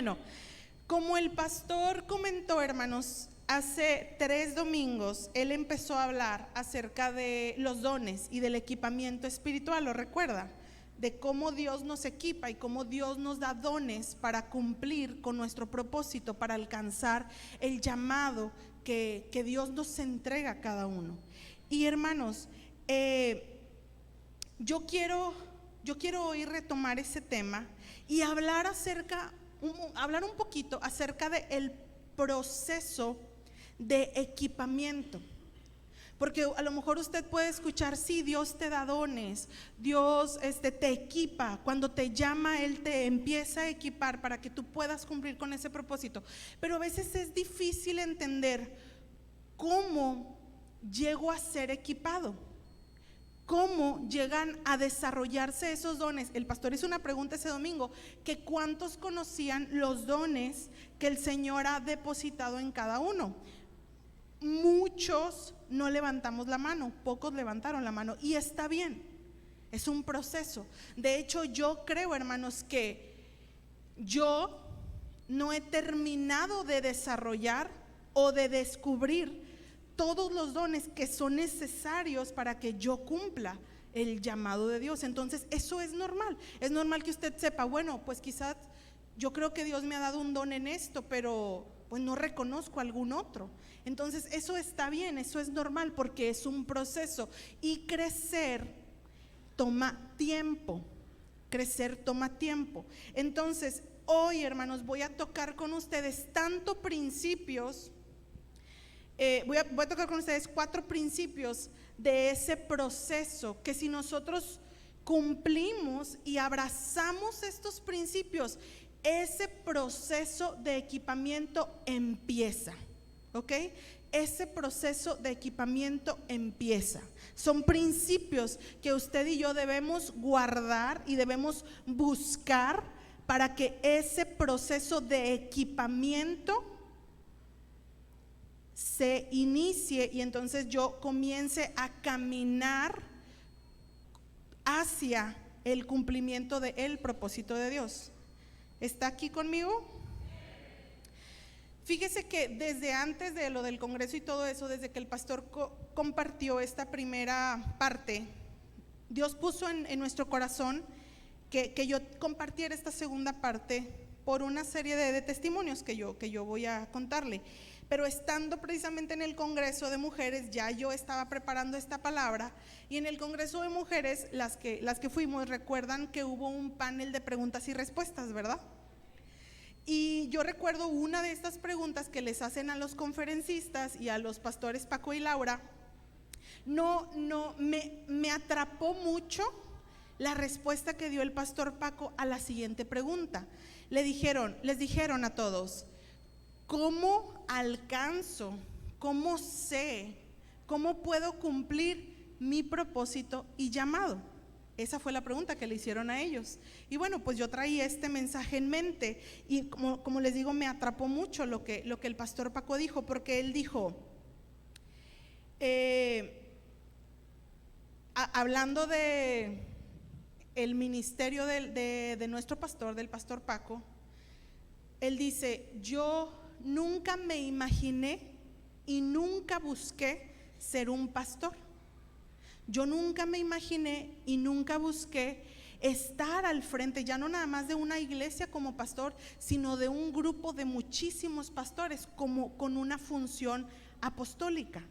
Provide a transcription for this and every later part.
Bueno, como el pastor comentó, hermanos, hace 3 domingos él empezó a hablar acerca de los dones y del equipamiento espiritual, ¿lo recuerda? De cómo Dios nos equipa y cómo Dios nos da dones para cumplir con nuestro propósito, para alcanzar el llamado que Dios nos entrega a cada uno. Y hermanos, yo quiero hoy retomar ese tema y hablar un poquito acerca del proceso de equipamiento. Porque a lo mejor usted puede escuchar, sí, Dios te da dones, Dios te equipa, cuando te llama Él te empieza a equipar para que tú puedas cumplir con ese propósito. Pero a veces es difícil entender cómo llego a ser equipado, cómo llegan a desarrollarse esos dones. El pastor hizo una pregunta ese domingo, que cuántos conocían los dones que el Señor ha depositado en cada uno. Muchos no levantamos la mano, pocos levantaron la mano, y está bien, es un proceso. De hecho, yo creo, hermanos, que yo no he terminado de desarrollar o de descubrir todos los dones que son necesarios para que yo cumpla el llamado de Dios. Entonces eso es normal que usted sepa, bueno, pues quizás yo creo que Dios me ha dado un don en esto, pero pues no reconozco algún otro. Entonces eso está bien, eso es normal, porque es un proceso, y crecer toma tiempo. Entonces hoy, hermanos, voy a tocar con ustedes tanto principios, voy a tocar con ustedes 4 principios de ese proceso, que si nosotros cumplimos y abrazamos estos principios, ese proceso de equipamiento empieza, ¿ok? Ese proceso de equipamiento empieza. Son principios que usted y yo debemos guardar y debemos buscar para que ese proceso de equipamiento se inicie y entonces yo comience a caminar hacia el cumplimiento del propósito de Dios. ¿Está aquí conmigo? Fíjese que desde antes de lo del congreso y todo eso, desde que el pastor compartió esta primera parte, Dios puso en nuestro corazón que yo compartiera esta segunda parte por una serie de testimonios que yo voy a contarle. Pero estando precisamente en el Congreso de Mujeres, ya yo estaba preparando esta palabra, y en el Congreso de Mujeres, las que fuimos, recuerdan que hubo un panel de preguntas y respuestas, ¿verdad? Y yo recuerdo una de estas preguntas que les hacen a los conferencistas y a los pastores Paco y Laura. Me atrapó mucho la respuesta que dio el pastor Paco a la siguiente pregunta. Les dijeron a todos: ¿cómo alcanzo, cómo sé, cómo puedo cumplir mi propósito y llamado? Esa fue la pregunta que le hicieron a ellos. Y bueno, pues yo traía este mensaje en mente, y como les digo, me atrapó mucho lo que el pastor Paco dijo, porque él dijo, hablando de el ministerio de nuestro pastor, del pastor Paco, él dice: yo nunca me imaginé y nunca busqué ser un pastor. Yo nunca me imaginé y nunca busqué estar al frente, ya no nada más de una iglesia como pastor, sino de un grupo de muchísimos pastores, como con una función apostólica,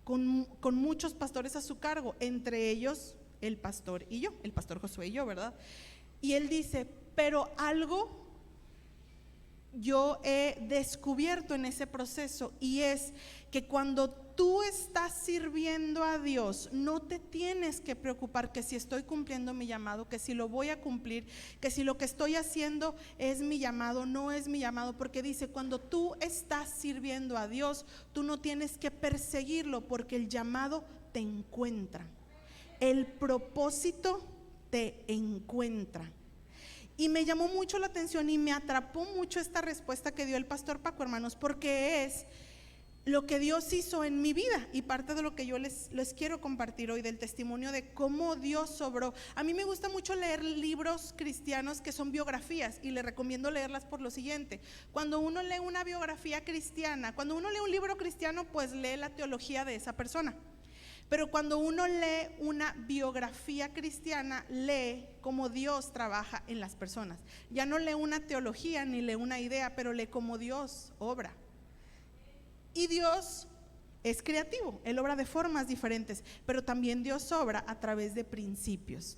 con muchos pastores a su cargo, entre ellos el pastor y yo, el pastor Josué y yo, ¿verdad? Y él dice: pero algo yo he descubierto en ese proceso, y es que cuando tú estás sirviendo a Dios, no te tienes que preocupar que si estoy cumpliendo mi llamado, que si lo voy a cumplir, que si lo que estoy haciendo es mi llamado, no es mi llamado, porque dice: cuando tú estás sirviendo a Dios, tú no tienes que perseguirlo, porque el llamado te encuentra, el propósito te encuentra. Y me llamó mucho la atención y me atrapó mucho esta respuesta que dio el pastor Paco, hermanos, porque lo que Dios hizo en mi vida, y parte de lo que yo les quiero compartir hoy, del testimonio de cómo Dios obró. A mí me gusta mucho leer libros cristianos que son biografías, y les recomiendo leerlas por lo siguiente: cuando uno lee una biografía cristiana, cuando uno lee un libro cristiano, pues lee la teología de esa persona. Pero cuando uno lee una biografía cristiana, lee cómo Dios trabaja en las personas. Ya no lee una teología ni lee una idea, pero lee cómo Dios obra. Y Dios es creativo, Él obra de formas diferentes, pero también Dios obra a través de principios.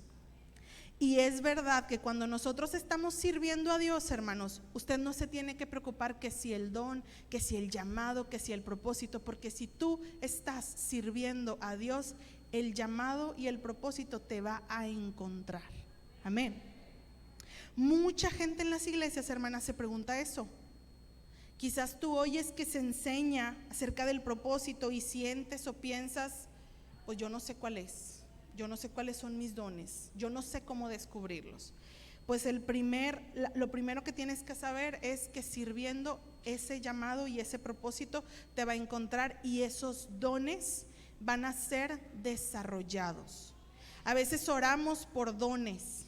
Y es verdad que cuando nosotros estamos sirviendo a Dios, hermanos, usted no se tiene que preocupar que si el don, que si el llamado, que si el propósito, porque si tú estás sirviendo a Dios, el llamado y el propósito te va a encontrar. Amén. Mucha gente en las iglesias, hermanas, se pregunta eso. Quizás tú oyes que se enseña acerca del propósito y sientes o piensas, pues yo no sé cuál es, yo no sé cuáles son mis dones, yo no sé cómo descubrirlos. Pues lo primero que tienes que saber es que sirviendo ese llamado y ese propósito te va a encontrar, y esos dones van a ser desarrollados. A veces oramos por dones,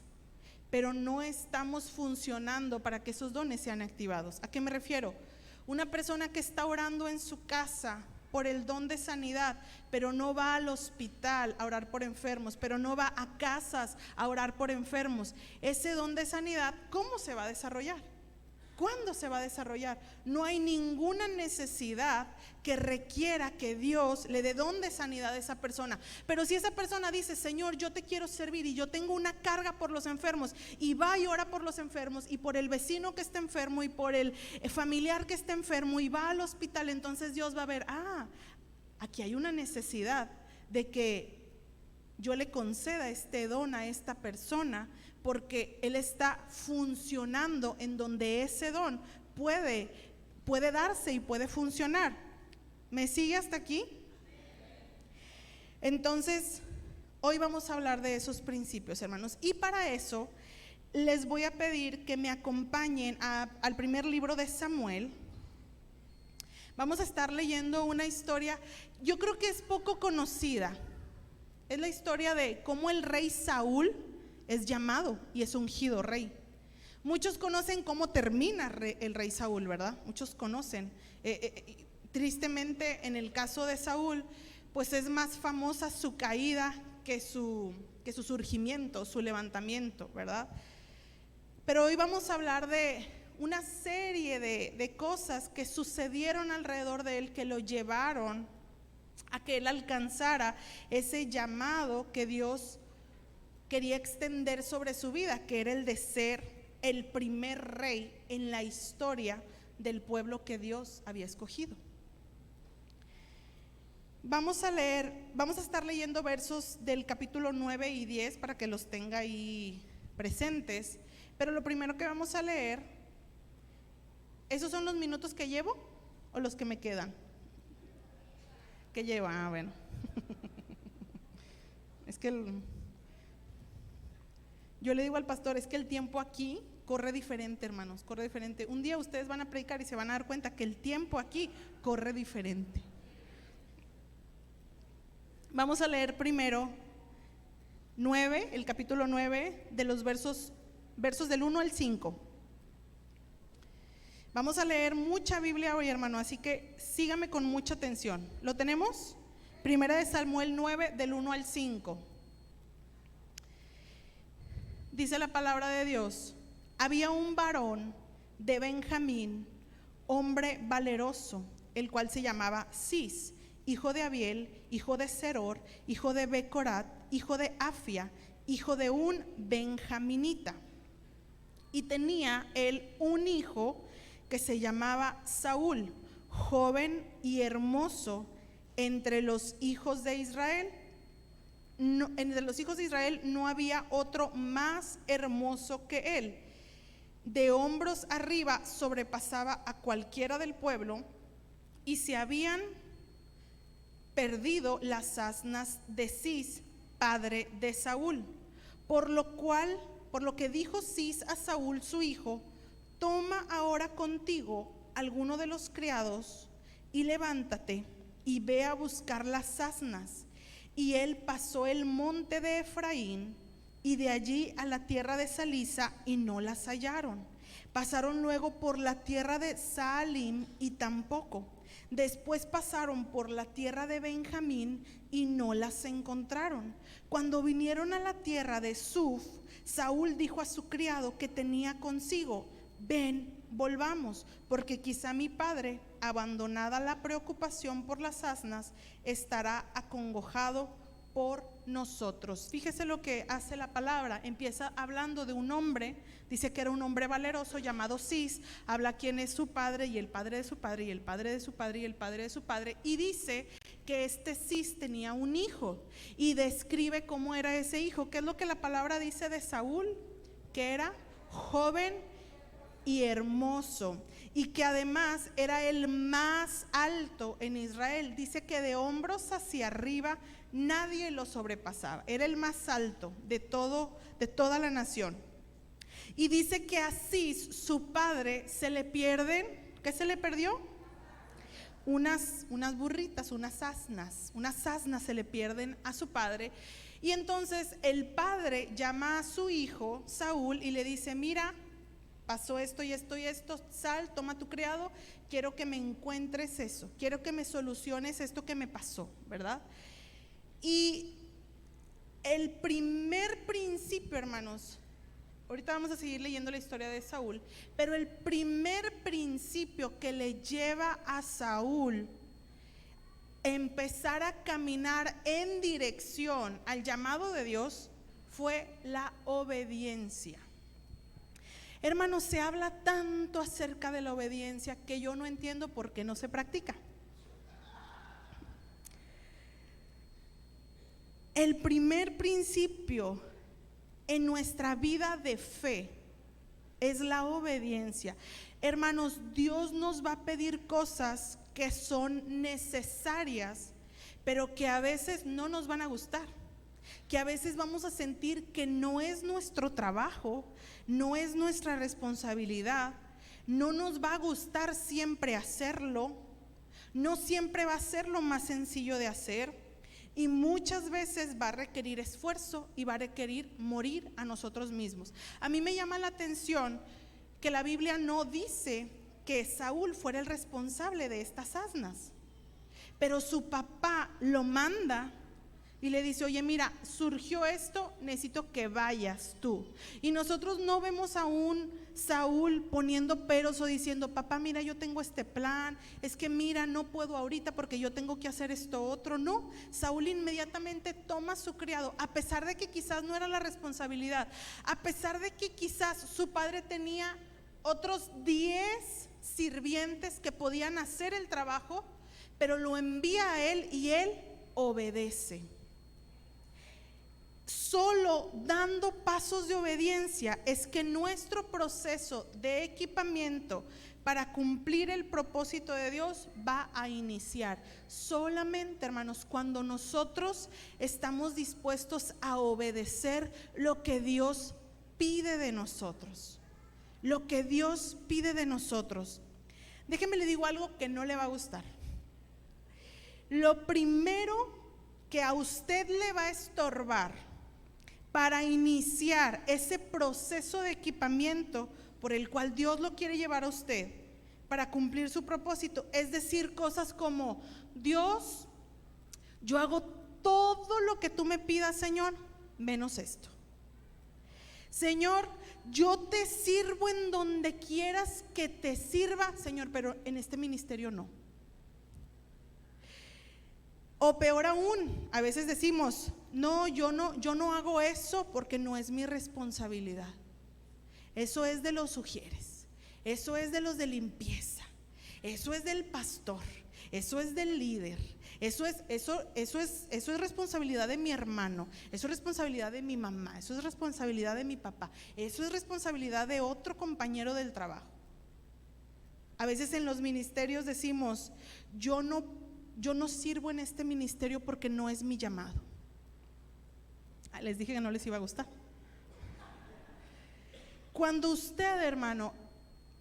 pero no estamos funcionando para que esos dones sean activados. ¿A qué me refiero? Una persona que está orando en su casa por el don de sanidad, pero no va al hospital a orar por enfermos, pero no va a casas a orar por enfermos, ese don de sanidad, ¿cómo se va a desarrollar? ¿Cuándo se va a desarrollar? No hay ninguna necesidad que requiera que Dios le dé don de sanidad a esa persona. Pero si esa persona dice, Señor, yo te quiero servir y yo tengo una carga por los enfermos, y va y ora por los enfermos y por el vecino que está enfermo y por el familiar que está enfermo, y va al hospital, entonces Dios va a ver, aquí hay una necesidad de que yo le conceda este don a esta persona, porque él está funcionando en donde ese don puede darse y puede funcionar. ¿Me sigue hasta aquí? Entonces, hoy vamos a hablar de esos principios, hermanos, y para eso les voy a pedir que me acompañen al primer libro de Samuel. Vamos a estar leyendo una historia, yo creo que es poco conocida. Es la historia de cómo el rey Saúl es llamado y es ungido rey. Muchos conocen cómo termina el rey Saúl, ¿verdad? Muchos conocen. Tristemente, en el caso de Saúl, pues es más famosa su caída que su surgimiento, su levantamiento, ¿verdad? Pero hoy vamos a hablar de una serie de cosas que sucedieron alrededor de él, que lo llevaron a que él alcanzara ese llamado que Dios quería extender sobre su vida, que era el de ser el primer rey en la historia del pueblo que Dios había escogido. Vamos a estar leyendo versos del capítulo 9 y 10 para que los tenga ahí presentes, pero lo primero que vamos a leer, ¿esos son los minutos que llevo o los que me quedan? ¿Qué lleva? Bueno. Es que yo le digo al pastor, es que el tiempo aquí corre diferente, hermanos, corre diferente. Un día ustedes van a predicar y se van a dar cuenta que el tiempo aquí corre diferente. Vamos a leer primero el capítulo 9, de los versos del 1 al 5. Vamos a leer mucha Biblia hoy, hermano, así que sígame con mucha atención. ¿Lo tenemos? Primera de Samuel 9, del 1 al 5. Dice la palabra de Dios: había un varón de Benjamín, hombre valeroso, el cual se llamaba Cis, hijo de Abiel, hijo de Seror, hijo de Becorat, hijo de Afia, hijo de un benjaminita. Y tenía él un hijo que se llamaba Saúl, joven y hermoso entre los hijos de Israel. Entre los hijos de Israel no había otro más hermoso que él. De hombros arriba sobrepasaba a cualquiera del pueblo, y se habían perdido las asnas de Cis, padre de Saúl. Por lo que dijo Cis a Saúl su hijo: toma ahora contigo alguno de los criados y levántate y ve a buscar las asnas. Y él pasó el monte de Efraín y de allí a la tierra de Salisa y no las hallaron. Pasaron luego por la tierra de Saalim y tampoco. Después pasaron por la tierra de Benjamín y no las encontraron. Cuando vinieron a la tierra de Suf, Saúl dijo a su criado que tenía consigo: ven, volvamos, porque quizá mi padre, abandonada la preocupación por las asnas, estará acongojado por nosotros. Fíjese lo que hace la palabra. Empieza hablando de un hombre, dice que era un hombre valeroso llamado Cis, habla quién es su padre y el padre de su padre y el padre de su padre y el padre de su padre, y dice que este Cis tenía un hijo y describe cómo era ese hijo. ¿Qué es lo que la palabra dice de Saúl? Que era joven y hermoso, y que además era el más alto en Israel. Dice que de hombros hacia arriba nadie lo sobrepasaba, era el más alto de toda la nación. Y dice que así su padre se le pierden, ¿qué se le perdió? Unas burritas, unas asnas se le pierden a su padre. Y entonces el padre llama a su hijo Saúl y le dice: mira, pasó esto y esto y esto, sal, toma tu criado, quiero que me encuentres eso, quiero que me soluciones esto que me pasó, ¿verdad? Y el primer principio, hermanos, ahorita vamos a seguir leyendo la historia de Saúl, pero el primer principio que le lleva a Saúl empezar a caminar en dirección al llamado de Dios fue la obediencia. Hermanos, se habla tanto acerca de la obediencia que yo no entiendo por qué no se practica. El primer principio en nuestra vida de fe es la obediencia. Hermanos, Dios nos va a pedir cosas que son necesarias, pero que a veces no nos van a gustar, que a veces vamos a sentir que no es nuestro trabajo, no es nuestra responsabilidad, no nos va a gustar siempre hacerlo, no siempre va a ser lo más sencillo de hacer, y muchas veces va a requerir esfuerzo y va a requerir morir a nosotros mismos. A mí me llama la atención que la Biblia no dice que Saúl fuera el responsable de estas asnas, pero su papá lo manda y le dice: oye, mira, surgió esto, necesito que vayas tú. Y nosotros no vemos a un Saúl poniendo peros o diciendo: papá, mira, yo tengo este plan, es que mira, no puedo ahorita porque yo tengo que hacer esto otro. No, Saúl inmediatamente toma a su criado, a pesar de que quizás no era la responsabilidad, a pesar de que quizás su padre tenía otros 10 sirvientes que podían hacer el trabajo, pero lo envía a él y él obedece. Solo dando pasos de obediencia es que nuestro proceso de equipamiento para cumplir el propósito de Dios va a iniciar. Solamente, hermanos, cuando nosotros estamos dispuestos a obedecer lo que Dios pide de nosotros. Lo que Dios pide de nosotros. Déjeme le digo algo que no le va a gustar. Lo primero que a usted le va a estorbar para iniciar ese proceso de equipamiento por el cual Dios lo quiere llevar a usted para cumplir su propósito, es decir cosas como: Dios, yo hago todo lo que tú me pidas, Señor, menos esto. Señor, yo te sirvo en donde quieras que te sirva, Señor, pero en este ministerio no. O peor aún, a veces decimos: no, yo no hago eso porque no es mi responsabilidad. Eso es de los sugieres, eso es de los de limpieza, eso es del pastor, eso es del líder, eso es responsabilidad de mi hermano, eso es responsabilidad de mi mamá, eso es responsabilidad de mi papá, eso es responsabilidad de otro compañero del trabajo. A veces en los ministerios decimos: yo no sirvo en este ministerio porque no es mi llamado. Les dije que no les iba a gustar. Cuando usted, hermano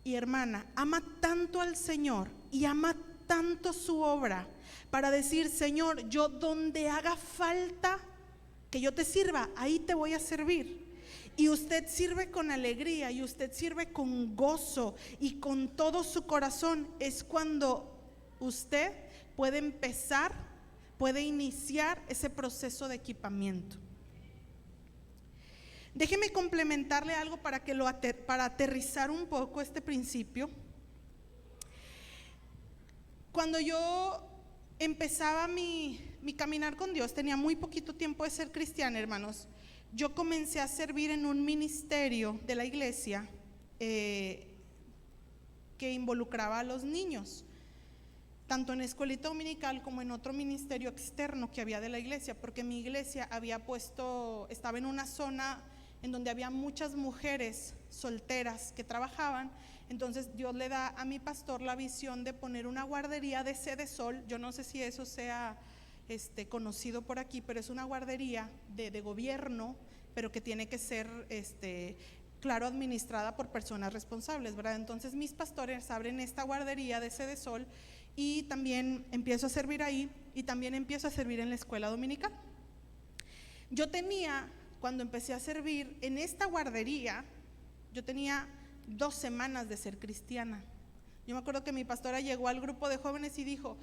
y hermana, ama tanto al Señor y ama tanto su obra para decir, Señor, yo donde haga falta que yo te sirva, ahí te voy a servir. Y usted sirve con alegría y usted sirve con gozo y con todo su corazón. Es cuando usted puede empezar, puede iniciar ese proceso de equipamiento. Déjeme complementarle algo para aterrizar un poco este principio. Cuando yo empezaba mi caminar con Dios, tenía muy poquito tiempo de ser cristiana, hermanos. Yo comencé a servir en un ministerio de la iglesia que involucraba a los niños, tanto en escuelita dominical como en otro ministerio externo que había de la iglesia, porque mi iglesia estaba en una zona en donde había muchas mujeres solteras que trabajaban. Entonces Dios le da a mi pastor la visión de poner una guardería de Sede Sol. Yo no sé si eso sea conocido por aquí, pero es una guardería de gobierno, pero que tiene que ser claro, administrada por personas responsables, ¿verdad? Entonces mis pastores abren esta guardería de Sede Sol y también empiezo a servir ahí y también empiezo a servir en la escuela dominical. Cuando empecé a servir en esta guardería, yo tenía 2 semanas de ser cristiana. Yo me acuerdo que mi pastora llegó al grupo de jóvenes y dijo,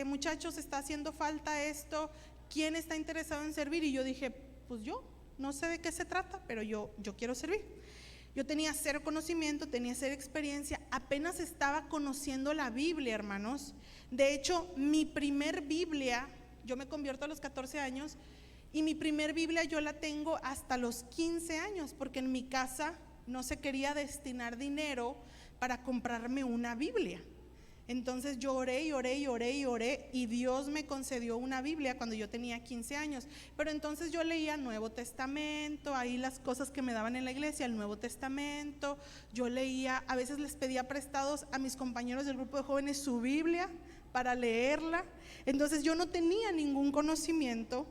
muchachos, está haciendo falta esto, ¿quién está interesado en servir? Y yo dije, pues yo, no sé de qué se trata, pero yo quiero servir. Yo tenía 0 conocimiento, tenía 0 experiencia, apenas estaba conociendo la Biblia, hermanos. De hecho, mi primer Biblia, yo me convierto a los 14 años, y mi primer Biblia yo la tengo hasta los 15 años, porque en mi casa no se quería destinar dinero para comprarme una Biblia. Entonces yo oré y Dios me concedió una Biblia cuando yo tenía 15 años. Pero entonces yo leía Nuevo Testamento, ahí las cosas que me daban en la iglesia, el Nuevo Testamento. Yo leía, a veces les pedía prestados a mis compañeros del grupo de jóvenes su Biblia para leerla. Entonces yo no tenía ningún conocimiento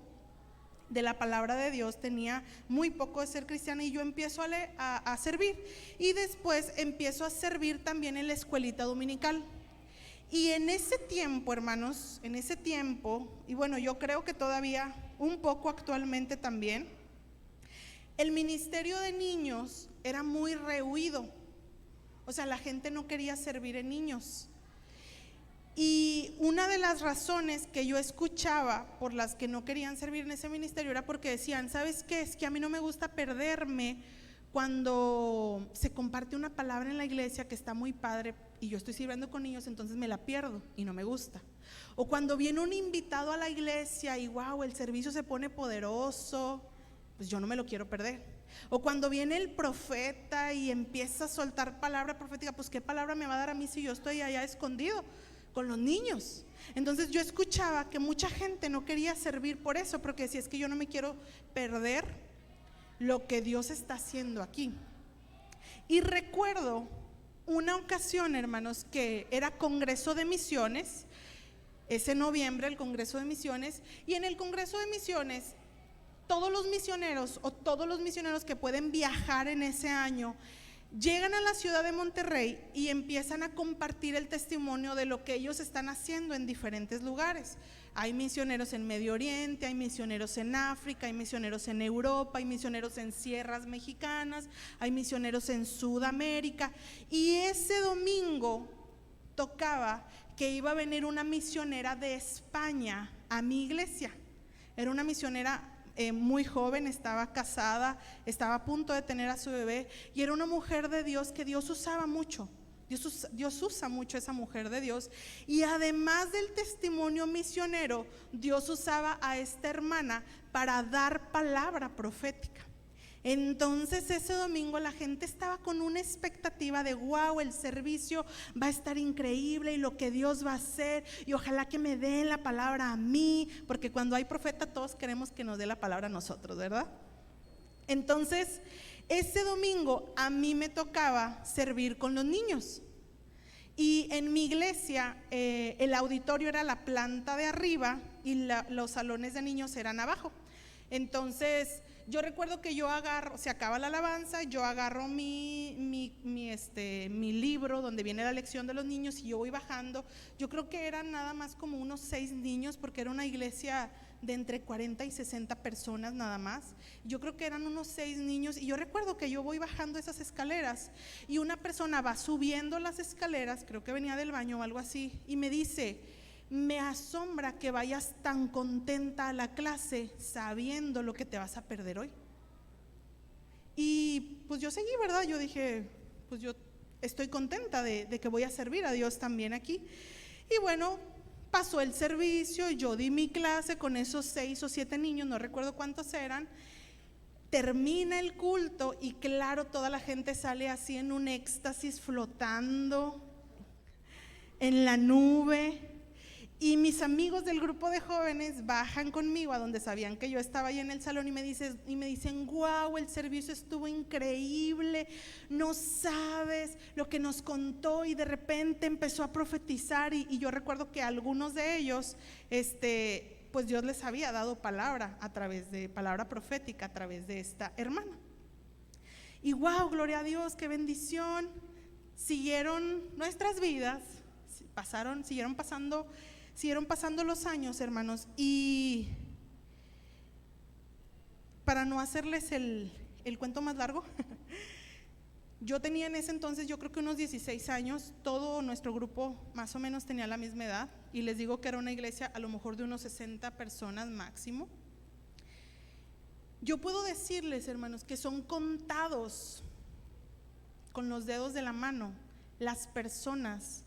de la palabra de Dios, tenía muy poco de ser cristiana y yo empiezo a servir. Y después empiezo a servir también en la escuelita dominical. Y en ese tiempo, hermanos, y bueno, yo creo que todavía un poco actualmente también, el ministerio de niños era muy rehuido. O sea, la gente no quería servir en niños. Y una de las razones que yo escuchaba por las que no querían servir en ese ministerio era porque decían, ¿sabes qué? Es que a mí no me gusta perderme cuando se comparte una palabra en la iglesia que está muy padre y yo estoy sirviendo con niños, entonces me la pierdo y no me gusta. O cuando viene un invitado a la iglesia y wow, el servicio se pone poderoso, pues yo no me lo quiero perder. O cuando viene el profeta y empieza a soltar palabra profética, pues ¿qué palabra me va a dar a mí si yo estoy allá escondido con los niños? Entonces yo escuchaba que mucha gente no quería servir por eso, porque decía, es que yo no me quiero perder lo que Dios está haciendo aquí. Y recuerdo una ocasión, hermanos, que era Congreso de Misiones, ese noviembre el Congreso de Misiones, y en el Congreso de Misiones todos los misioneros que pueden viajar en ese año llegan a la ciudad de Monterrey y empiezan a compartir el testimonio de lo que ellos están haciendo en diferentes lugares. Hay misioneros en Medio Oriente, hay misioneros en África, hay misioneros en Europa, hay misioneros en sierras mexicanas, hay misioneros en Sudamérica. Y ese domingo tocaba que iba a venir una misionera de España a mi iglesia. Era una misionera muy joven, estaba casada, estaba a punto de tener a su bebé y era una mujer de Dios que Dios usaba mucho. Dios usa mucho a esa mujer de Dios, y además del testimonio misionero, Dios usaba a esta hermana para dar palabra profética. Entonces ese domingo la gente estaba con una expectativa de wow, el servicio va a estar increíble y lo que Dios va a hacer, y ojalá que me den la palabra a mí, porque cuando hay profeta todos queremos que nos dé la palabra a nosotros, ¿verdad? Entonces ese domingo a mí me tocaba servir con los niños, y en mi iglesia el auditorio era la planta de arriba y los salones de niños eran abajo. Entonces, yo recuerdo que yo agarro, se acaba la alabanza, yo agarro mi libro donde viene la lección de los niños y yo voy bajando. Yo creo que eran nada más como unos 6 niños, porque era una iglesia de entre 40 y 60 personas nada más. Yo creo que eran unos 6 niños y yo recuerdo que yo voy bajando esas escaleras y una persona va subiendo las escaleras, creo que venía del baño o algo así, y me dice: me asombra que vayas tan contenta a la clase sabiendo lo que te vas a perder hoy. Y pues yo seguí, ¿verdad? Yo dije, pues yo estoy contenta de que voy a servir a Dios también aquí. Y bueno, pasó el servicio, yo di mi clase con esos 6 o 7 niños, no recuerdo cuántos eran. Termina el culto y claro, toda la gente sale así en un éxtasis, flotando en la nube. Y mis amigos del grupo de jóvenes bajan conmigo a donde sabían que yo estaba ahí en el salón y me dicen: wow, el servicio estuvo increíble, no sabes lo que nos contó. Y de repente empezó a profetizar y yo recuerdo que algunos de ellos, pues Dios les había dado palabra a través de palabra profética a través de esta hermana. Y wow, gloria a Dios, qué bendición. Siguieron nuestras vidas, siguieron pasando los años, hermanos, y para no hacerles el cuento más largo, yo tenía en ese entonces, yo creo que unos 16 años, todo nuestro grupo más o menos tenía la misma edad, y les digo que era una iglesia a lo mejor de unos 60 personas máximo. Yo puedo decirles, hermanos, que son contados con los dedos de la mano las personas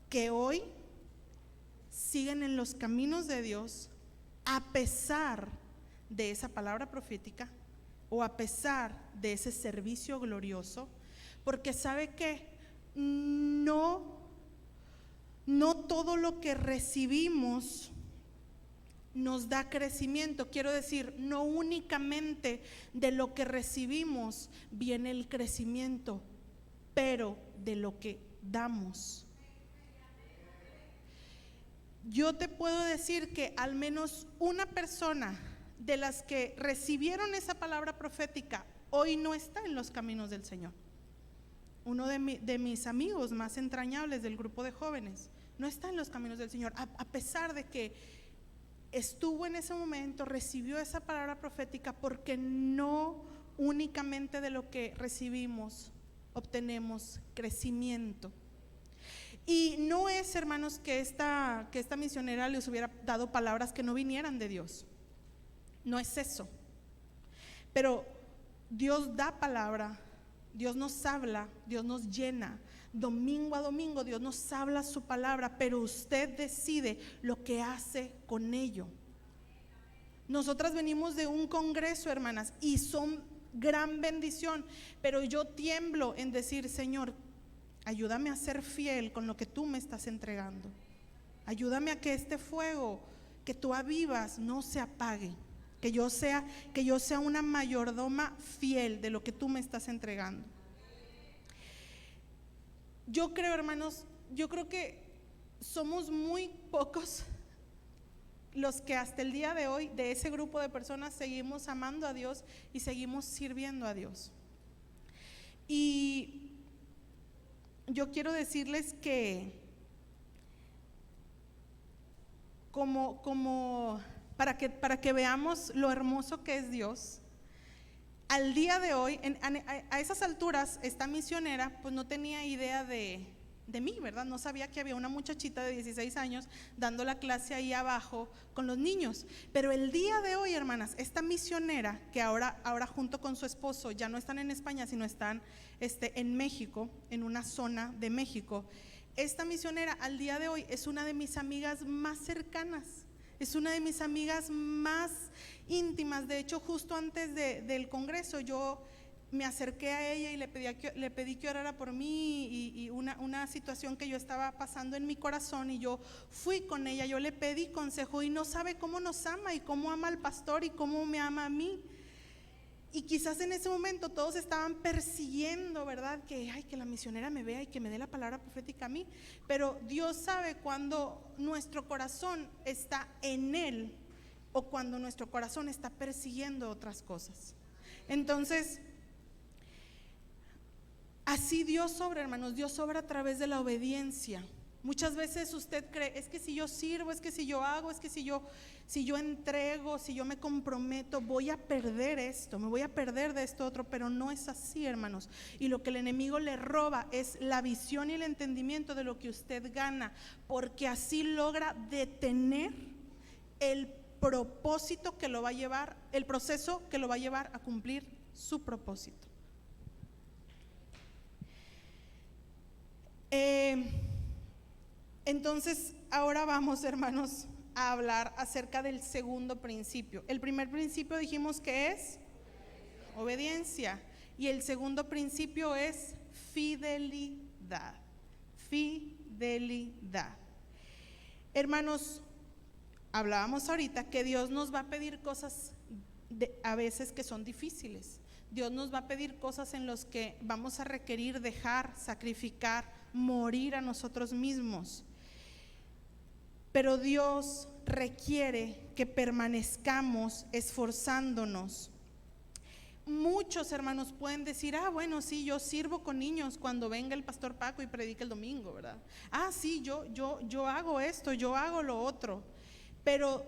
que hoy siguen en los caminos de Dios a pesar de esa palabra profética o a pesar de ese servicio glorioso, porque sabe que no todo lo que recibimos nos da crecimiento. Quiero decir, no únicamente de lo que recibimos viene el crecimiento, pero de lo que damos. Yo te puedo decir que al menos una persona de las que recibieron esa palabra profética hoy no está en los caminos del Señor. Uno de mis amigos más entrañables del grupo de jóvenes no está en los caminos del Señor, a pesar de que estuvo en ese momento, recibió esa palabra profética, porque no únicamente de lo que recibimos obtenemos crecimiento. Y no es, hermanos, que esta misionera les hubiera dado palabras que no vinieran de Dios, no es eso, pero Dios da palabra, Dios nos habla, Dios nos llena, domingo a domingo Dios nos habla su palabra, pero usted decide lo que hace con ello. Nosotras venimos de un congreso, hermanas, y son gran bendición, pero yo tiemblo en decir: Señor, ayúdame a ser fiel con lo que tú me estás entregando. Ayúdame a que este fuego que tú avivas no se apague, que yo sea una mayordoma fiel de lo que tú me estás entregando. Yo creo, hermanos, que somos muy pocos los que hasta el día de hoy, de ese grupo de personas, seguimos amando a Dios y seguimos sirviendo a Dios. Y yo quiero decirles que como para que veamos lo hermoso que es Dios, al día de hoy, a esas alturas, esta misionera pues no tenía idea de mí, ¿verdad? No sabía que había una muchachita de 16 años dando la clase ahí abajo con los niños. Pero el día de hoy, hermanas, esta misionera, que ahora junto con su esposo ya no están en España, sino están en México, en una zona de México, esta misionera al día de hoy es una de mis amigas más cercanas, es una de mis amigas más íntimas. De hecho, justo antes del congreso yo me acerqué a ella y le pedí que orara por mí y una situación que yo estaba pasando en mi corazón, y yo fui con ella, yo le pedí consejo, y no sabe cómo nos ama y cómo ama al pastor y cómo me ama a mí. Y quizás en ese momento todos estaban persiguiendo, ¿verdad? Que la misionera me vea y que me dé la palabra profética a mí. Pero Dios sabe cuando nuestro corazón está en Él, o cuando nuestro corazón está persiguiendo otras cosas. Entonces, así Dios obra, hermanos, Dios obra a través de la obediencia. Muchas veces usted cree, es que si yo sirvo, es que si yo hago, es que si yo entrego, si yo me comprometo, voy a perder esto, me voy a perder de esto otro, pero no es así, hermanos. Y lo que el enemigo le roba es la visión y el entendimiento de lo que usted gana, porque así logra detener el propósito que lo va a llevar, el proceso que lo va a llevar a cumplir su propósito. Entonces, ahora vamos, hermanos, a hablar acerca del segundo principio. El primer principio dijimos que es obediencia, y el segundo principio es fidelidad. Fidelidad. Hermanos, hablábamos ahorita que Dios nos va a pedir cosas a veces que son difíciles. Dios nos va a pedir cosas en las que vamos a requerir dejar, sacrificar, morir a nosotros mismos. Pero Dios requiere que permanezcamos esforzándonos. Muchos hermanos pueden decir, bueno, sí, yo sirvo con niños cuando venga el pastor Paco y predique el domingo, ¿verdad? Sí, yo hago esto, yo hago lo otro. Pero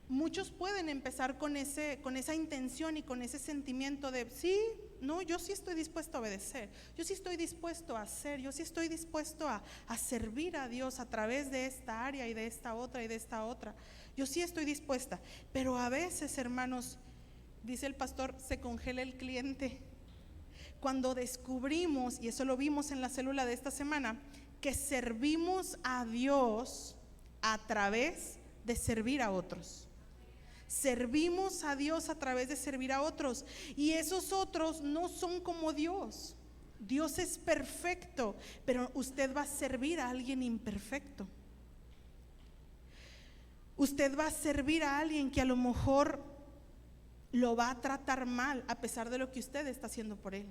muchos pueden empezar con esa intención y con ese sentimiento de, sí, no, yo sí estoy dispuesto a obedecer, yo sí estoy dispuesto a hacer, yo sí estoy dispuesto a servir a Dios a través de esta área y de esta otra y de esta otra. Yo sí estoy dispuesta, pero a veces, hermanos, dice el pastor, se congela el cliente. Cuando descubrimos, y eso lo vimos en la célula de esta semana, que servimos a Dios a través de servir a otros. Servimos a Dios a través de servir a otros, y esos otros no son como Dios. Dios es perfecto, pero usted va a servir a alguien imperfecto. Usted va a servir a alguien que a lo mejor lo va a tratar mal a pesar de lo que usted está haciendo por él.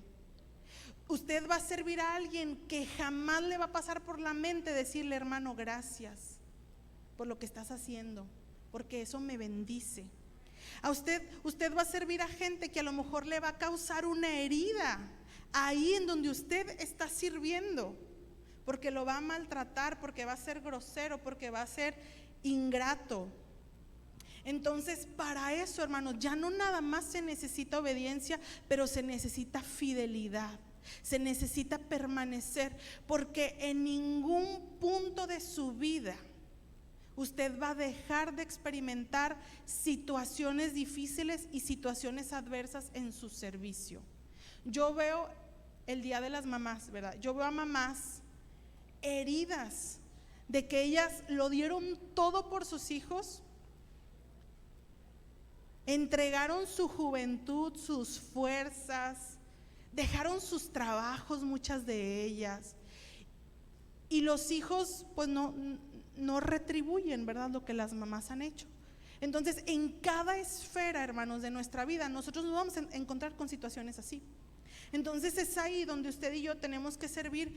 Usted va a servir a alguien que jamás le va a pasar por la mente decirle, hermano, gracias por lo que estás haciendo, porque eso me bendice. Usted va a servir a gente que a lo mejor le va a causar una herida ahí en donde usted está sirviendo, porque lo va a maltratar, porque va a ser grosero, porque va a ser ingrato. Entonces, para eso, hermanos, ya no nada más se necesita obediencia, pero se necesita fidelidad. Se necesita permanecer, porque en ningún punto de su vida usted va a dejar de experimentar situaciones difíciles y situaciones adversas en su servicio. Yo veo el Día de las Mamás, ¿verdad? Yo veo a mamás heridas de que ellas lo dieron todo por sus hijos, entregaron su juventud, sus fuerzas, dejaron sus trabajos, muchas de ellas, y los hijos pues no retribuyen, ¿verdad?, lo que las mamás han hecho. Entonces, en cada esfera, hermanos, de nuestra vida, nosotros nos vamos a encontrar con situaciones así. Entonces es ahí donde usted y yo tenemos que servir,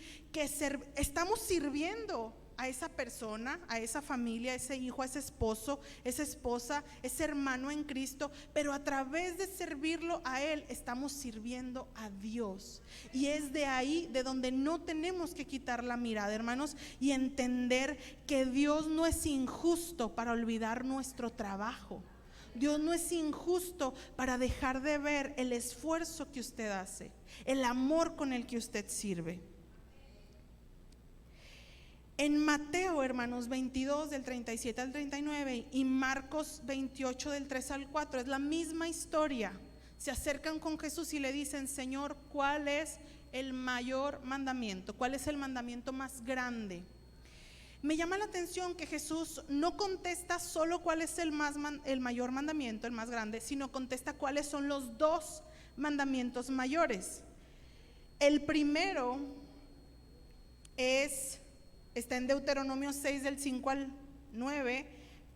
estamos sirviendo a esa persona, a esa familia, a ese hijo, a ese esposo, esa esposa, ese hermano en Cristo, pero a través de servirlo a Él, estamos sirviendo a Dios. Y es de ahí de donde no tenemos que quitar la mirada, hermanos, y entender que Dios no es injusto para olvidar nuestro trabajo. Dios no es injusto para dejar de ver el esfuerzo que usted hace, el amor con el que usted sirve. En Mateo, hermanos, 22 del 37 al 39 y Marcos 28 del 3 al 4 es la misma historia. Se acercan con Jesús y le dicen, Señor, ¿cuál es el mayor mandamiento? ¿Cuál es el mandamiento más grande? Me llama la atención que Jesús no contesta solo cuál es el mayor mandamiento, el más grande, sino contesta cuáles son los dos mandamientos mayores. El primero está en Deuteronomio 6 del 5 al 9,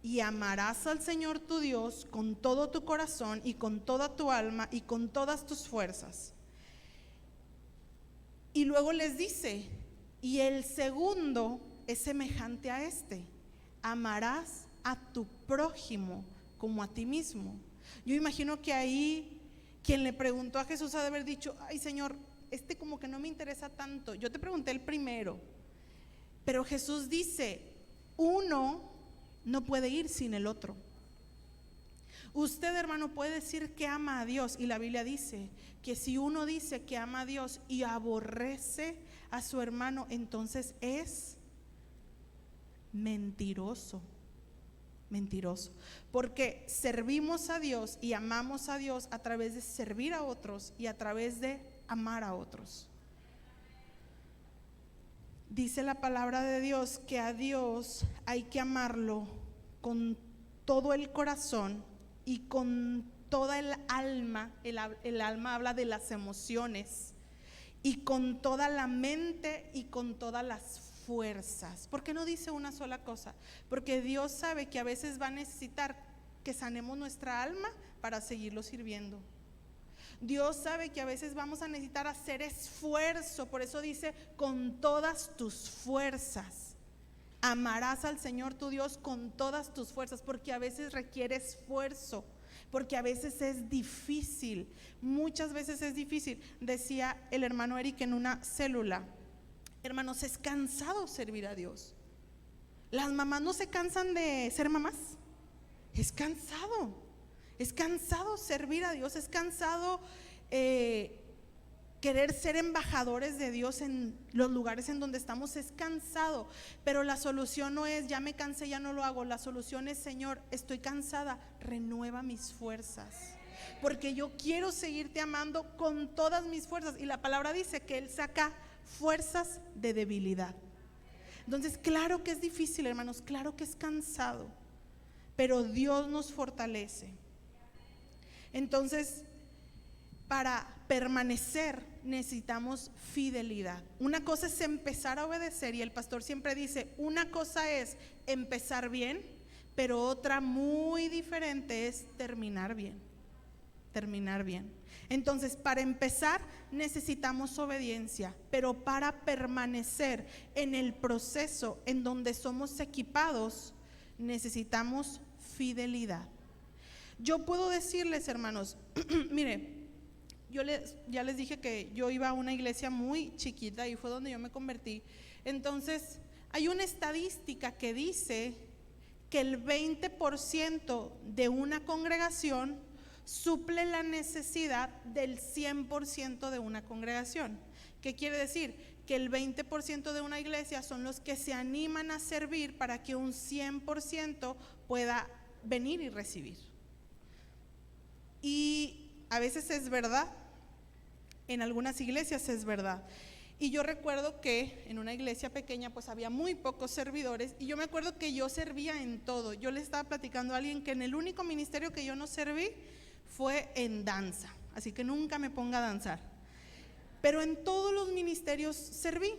y amarás al Señor tu Dios con todo tu corazón y con toda tu alma y con todas tus fuerzas. Y luego les dice, y el segundo es semejante a este: amarás a tu prójimo como a ti mismo. Yo imagino que ahí quien le preguntó a Jesús ha de haber dicho: ay Señor, como que no me interesa tanto, yo te pregunté el primero. Pero Jesús dice: uno no puede ir sin el otro. Usted, hermano, puede decir que ama a Dios, y la Biblia dice que si uno dice que ama a Dios y aborrece a su hermano, entonces es mentiroso. Mentiroso, porque servimos a Dios y amamos a Dios a través de servir a otros y a través de amar a otros. Dice la palabra de Dios que a Dios hay que amarlo con todo el corazón y con toda el alma. El alma habla de las emociones, y con toda la mente y con todas las fuerzas. ¿Por qué no dice una sola cosa? Porque Dios sabe que a veces va a necesitar que sanemos nuestra alma para seguirlo sirviendo. Dios sabe que a veces vamos a necesitar hacer esfuerzo, por eso dice: con todas tus fuerzas. Amarás al Señor tu Dios con todas tus fuerzas, porque a veces requiere esfuerzo, porque a veces es difícil, muchas veces es difícil. Decía el hermano Eric en una célula: hermanos, es cansado servir a Dios. Las mamás no se cansan de ser mamás. Es cansado servir a Dios, es cansado querer ser embajadores de Dios en los lugares en donde estamos. Es cansado, pero la solución no es: ya me cansé, ya no lo hago. La solución es: Señor, estoy cansada, renueva mis fuerzas, porque yo quiero seguirte amando con todas mis fuerzas. Y la palabra dice que Él saca fuerzas de debilidad. Entonces, claro que es difícil, hermanos, claro que es cansado, pero Dios nos fortalece. Entonces, para permanecer necesitamos fidelidad. Una cosa es empezar a obedecer, y el pastor siempre dice: una cosa es empezar bien, pero otra muy diferente es terminar bien. Terminar bien. Entonces, para empezar necesitamos obediencia, pero para permanecer en el proceso en donde somos equipados necesitamos fidelidad. Yo puedo decirles, hermanos, mire, ya les dije que yo iba a una iglesia muy chiquita y fue donde yo me convertí. Entonces, hay una estadística que dice que el 20% de una congregación suple la necesidad del 100% de una congregación. ¿Qué quiere decir? Que el 20% de una iglesia son los que se animan a servir para que un 100% pueda venir y recibir. Y a veces es verdad, en algunas iglesias es verdad. Y yo recuerdo que en una iglesia pequeña pues había muy pocos servidores, y yo me acuerdo que yo servía en todo. Yo le estaba platicando a alguien que en el único ministerio que yo no serví fue en danza, así que nunca me ponga a danzar, pero en todos los ministerios serví.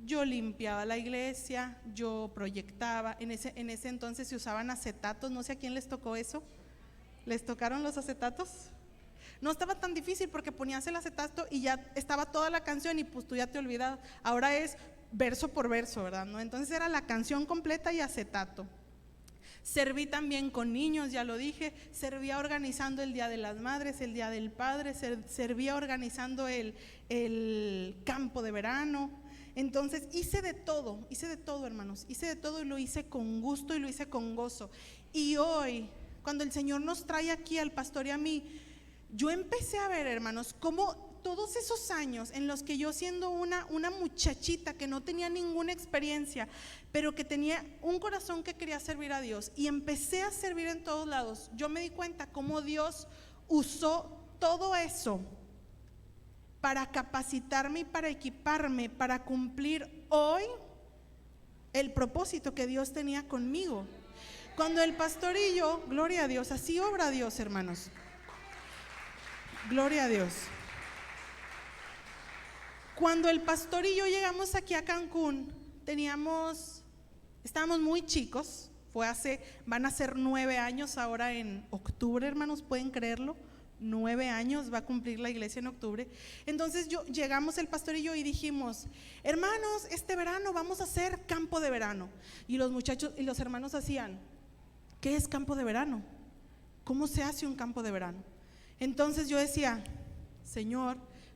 Yo limpiaba la iglesia, yo proyectaba. En ese entonces se usaban acetatos, no sé a quién les tocó eso. ¿Les tocaron los acetatos? No estaba tan difícil porque ponías el acetato y ya estaba toda la canción y pues tú ya te olvidabas. Ahora es verso por verso, ¿verdad? ¿No? Entonces era la canción completa y acetato. Serví también con niños, ya lo dije. Servía organizando el Día de las Madres, el Día del Padre. Servía organizando el campo de verano. Entonces hice de todo, hermanos. Hice de todo y lo hice con gusto y lo hice con gozo. Y hoy, cuando el Señor nos trae aquí al pastor y a mí, yo empecé a ver, hermanos, cómo todos esos años en los que yo, siendo una muchachita que no tenía ninguna experiencia, pero que tenía un corazón que quería servir a Dios, y empecé a servir en todos lados, yo me di cuenta cómo Dios usó todo eso para capacitarme y para equiparme para cumplir hoy el propósito que Dios tenía conmigo. Cuando el pastor y yo, gloria a Dios, así obra Dios, hermanos, gloria a Dios. Cuando el pastor y yo llegamos aquí a Cancún, estábamos muy chicos. Van a ser 9 años ahora en octubre, hermanos, ¿pueden creerlo? 9 años va a cumplir la iglesia en octubre. Entonces llegamos el pastor y yo y dijimos: hermanos, este verano vamos a hacer campo de verano. Y los muchachos y los hermanos hacían: ¿qué es campo de verano? ¿cómo se hace un campo de verano? Entonces yo decía, Señor,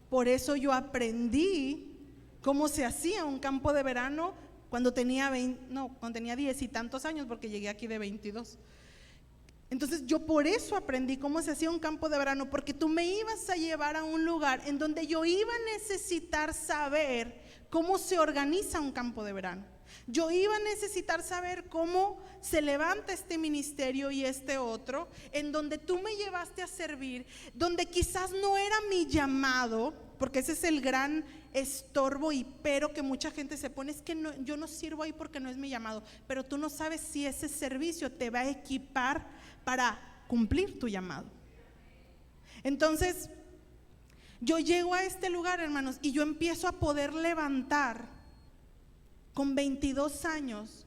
por eso yo aprendí cómo se hacía un campo de verano cuando tenía 10 y tantos años, porque llegué aquí de 22. Entonces yo por eso aprendí cómo se hacía un campo de verano, porque tú me ibas a llevar a un lugar en donde yo iba a necesitar saber cómo se organiza un campo de verano. Yo iba a necesitar saber cómo se levanta este ministerio y este otro, en donde tú me llevaste a servir, donde quizás no era mi llamado, porque ese es el gran estorbo y pero que mucha gente se pone, es que no, yo no sirvo ahí porque no es mi llamado, pero tú no sabes si ese servicio te va a equipar para cumplir tu llamado. Entonces, yo llego a este lugar, hermanos, y yo empiezo a poder levantar con 22 años,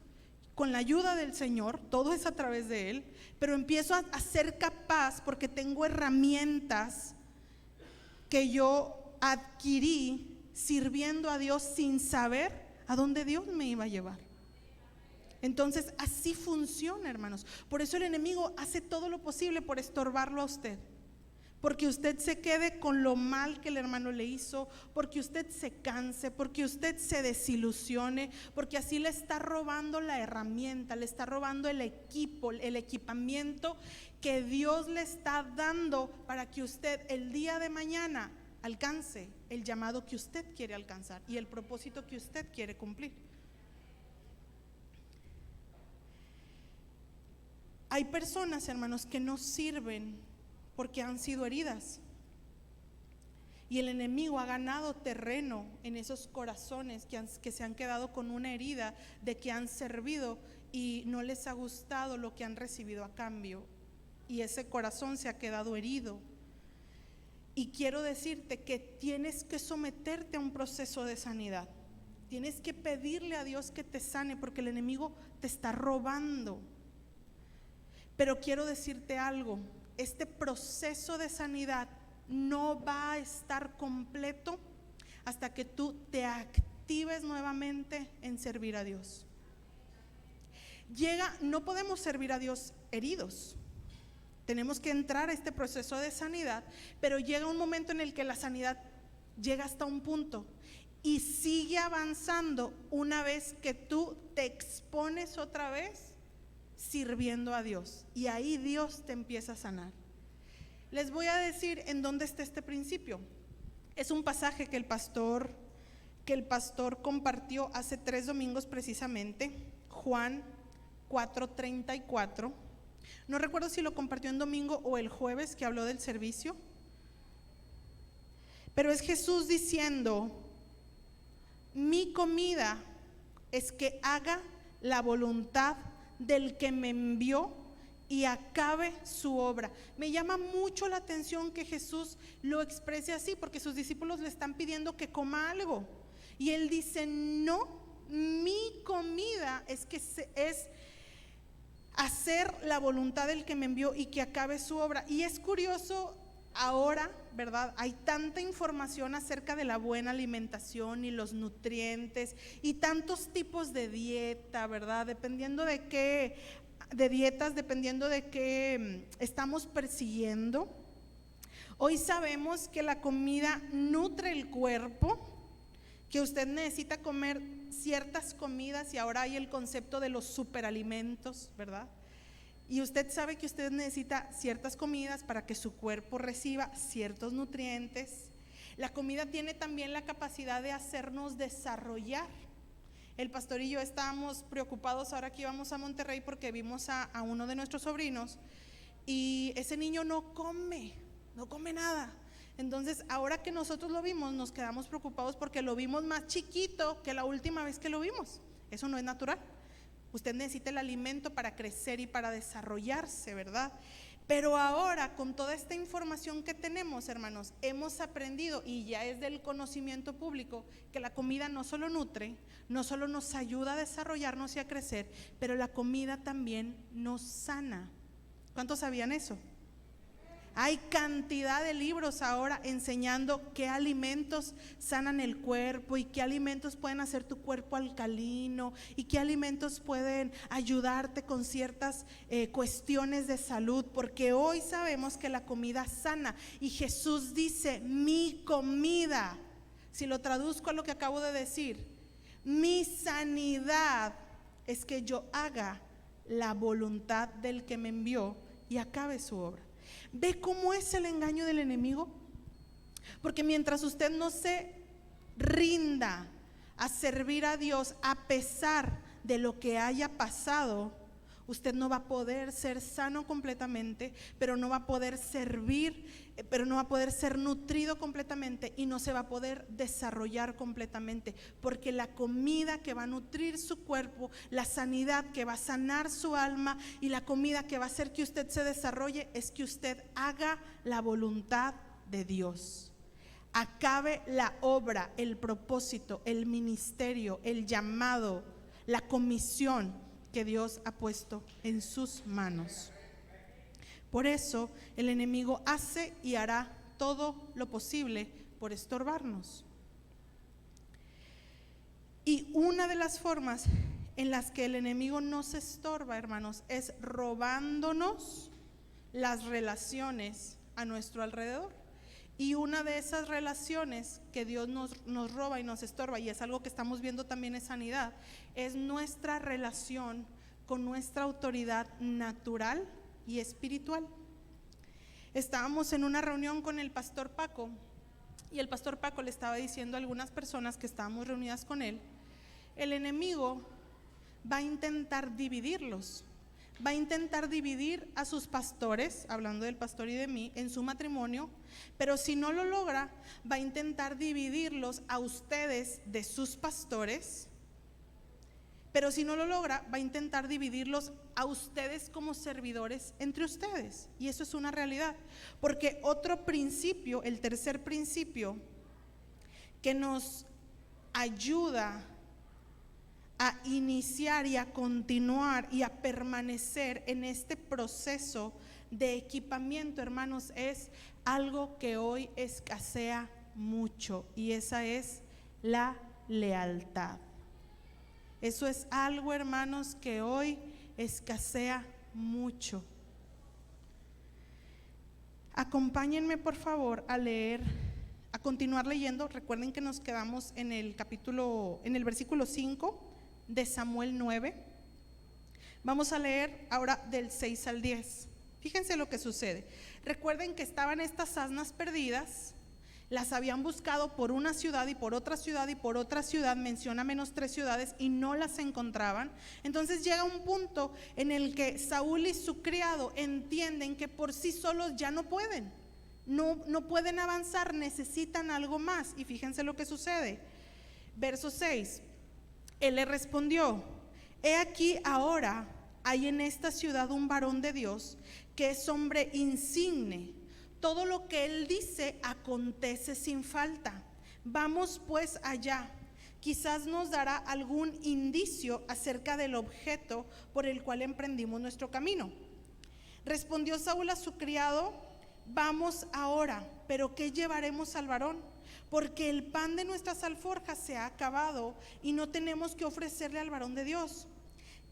con la ayuda del Señor, todo es a través de Él, pero empiezo a ser capaz porque tengo herramientas que yo adquirí sirviendo a Dios sin saber a dónde Dios me iba a llevar. Entonces así funciona, hermanos. Por eso el enemigo hace todo lo posible por estorbarlo a usted, porque usted se quede con lo mal que el hermano le hizo, porque usted se canse, porque usted se desilusione, porque así le está robando la herramienta, le está robando el equipo, el equipamiento que Dios le está dando para que usted el día de mañana alcance el llamado que usted quiere alcanzar y el propósito que usted quiere cumplir. Hay personas, hermanos, que no sirven porque han sido heridas, y el enemigo ha ganado terreno en esos corazones que se han quedado con una herida de que han servido y no les ha gustado lo que han recibido a cambio, y ese corazón se ha quedado herido. Y quiero decirte que tienes que someterte a un proceso de sanidad, tienes que pedirle a Dios que te sane, porque el enemigo te está robando. Pero quiero decirte algo, este proceso de sanidad no va a estar completo hasta que tú te actives nuevamente en servir a Dios. No podemos servir a Dios heridos. Tenemos que entrar a este proceso de sanidad, pero llega un momento en el que la sanidad llega hasta un punto y sigue avanzando una vez que tú te expones otra vez sirviendo a Dios, y ahí Dios te empieza a sanar. Les voy a decir en dónde está este principio. Es un pasaje que el pastor compartió hace 3 domingos precisamente, Juan 4:34. No recuerdo si lo compartió en domingo o el jueves que habló del servicio, pero es Jesús diciendo: mi comida es que haga la voluntad del que me envió y acabe su obra. Me llama mucho la atención que Jesús lo exprese así, porque sus discípulos le están pidiendo que coma algo y él dice: no, mi comida es hacer la voluntad del que me envió y que acabe su obra. Y es curioso ahora, ¿verdad? Hay tanta información acerca de la buena alimentación y los nutrientes y tantos tipos de dieta, ¿verdad? Dependiendo de qué estamos persiguiendo. Hoy sabemos que la comida nutre el cuerpo, que usted necesita comer ciertas comidas, y ahora hay el concepto de los superalimentos, ¿verdad? Y usted sabe que usted necesita ciertas comidas para que su cuerpo reciba ciertos nutrientes. La comida tiene también la capacidad de hacernos desarrollar. El pastor y yo estábamos preocupados ahora que íbamos a Monterrey porque vimos a uno de nuestros sobrinos y ese niño no come nada. Entonces ahora que nosotros lo vimos nos quedamos preocupados porque lo vimos más chiquito que la última vez que lo vimos. Eso no es natural. Usted necesita el alimento para crecer y para desarrollarse, ¿verdad? Pero ahora, con toda esta información que tenemos, hermanos, hemos aprendido, y ya es del conocimiento público, que la comida no solo nutre, no solo nos ayuda a desarrollarnos y a crecer, pero la comida también nos sana. ¿Cuántos sabían eso? Hay cantidad de libros ahora enseñando qué alimentos sanan el cuerpo y qué alimentos pueden hacer tu cuerpo alcalino y qué alimentos pueden ayudarte con ciertas cuestiones de salud, porque hoy sabemos que la comida sana, y Jesús dice: mi comida, si lo traduzco a lo que acabo de decir, mi sanidad es que yo haga la voluntad del que me envió y acabe su obra. ¿Ve cómo es el engaño del enemigo? Porque mientras usted no se rinda a servir a Dios a pesar de lo que haya pasado, usted no va a poder ser sano completamente, pero no va a poder servir, pero no va a poder ser nutrido completamente y no se va a poder desarrollar completamente, porque la comida que va a nutrir su cuerpo, la sanidad que va a sanar su alma y la comida que va a hacer que usted se desarrolle es que usted haga la voluntad de Dios. Acabe la obra, el propósito, el ministerio, el llamado, la comisión que Dios ha puesto en sus manos. Por eso el enemigo hace y hará todo lo posible por estorbarnos. Y una de las formas en las que el enemigo nos estorba, hermanos, es robándonos las relaciones a nuestro alrededor. Y una de esas relaciones que Dios nos roba y nos estorba, y es algo que estamos viendo también en sanidad, es nuestra relación con nuestra autoridad natural y espiritual. Estábamos en una reunión con el pastor Paco, y el pastor Paco le estaba diciendo a algunas personas que estábamos reunidas con él: el enemigo va a intentar dividirlos. Va a intentar dividir a sus pastores, hablando del pastor y de mí, en su matrimonio, pero si no lo logra, va a intentar dividirlos a ustedes de sus pastores, pero si no lo logra, va a intentar dividirlos a ustedes como servidores entre ustedes. Y eso es una realidad, porque otro principio, el tercer principio que nos ayuda a iniciar y a continuar y a permanecer en este proceso de equipamiento, hermanos, es algo que hoy escasea mucho, y esa es la lealtad. Eso es algo, hermanos, que hoy escasea mucho. Acompáñenme por favor a leer, a continuar leyendo. Recuerden que nos quedamos en el versículo 5 de Samuel 9. Vamos a leer ahora del 6 al 10. Fíjense lo que sucede. Recuerden que estaban estas asnas perdidas, las habían buscado por una ciudad y por otra ciudad y por otra ciudad, menciona menos 3 ciudades, y no las encontraban. Entonces llega un punto en el que Saúl y su criado entienden que por sí solos ya no pueden, no pueden avanzar, necesitan algo más. Y fíjense lo que sucede. Verso 6. Él le respondió: he aquí, ahora hay en esta ciudad un varón de Dios que es hombre insigne. Todo lo que él dice acontece sin falta. Vamos pues allá, quizás nos dará algún indicio acerca del objeto por el cual emprendimos nuestro camino. Respondió Saúl a su criado: vamos ahora, pero ¿qué llevaremos al varón? Porque el pan de nuestras alforjas se ha acabado y no tenemos que ofrecerle al varón de Dios.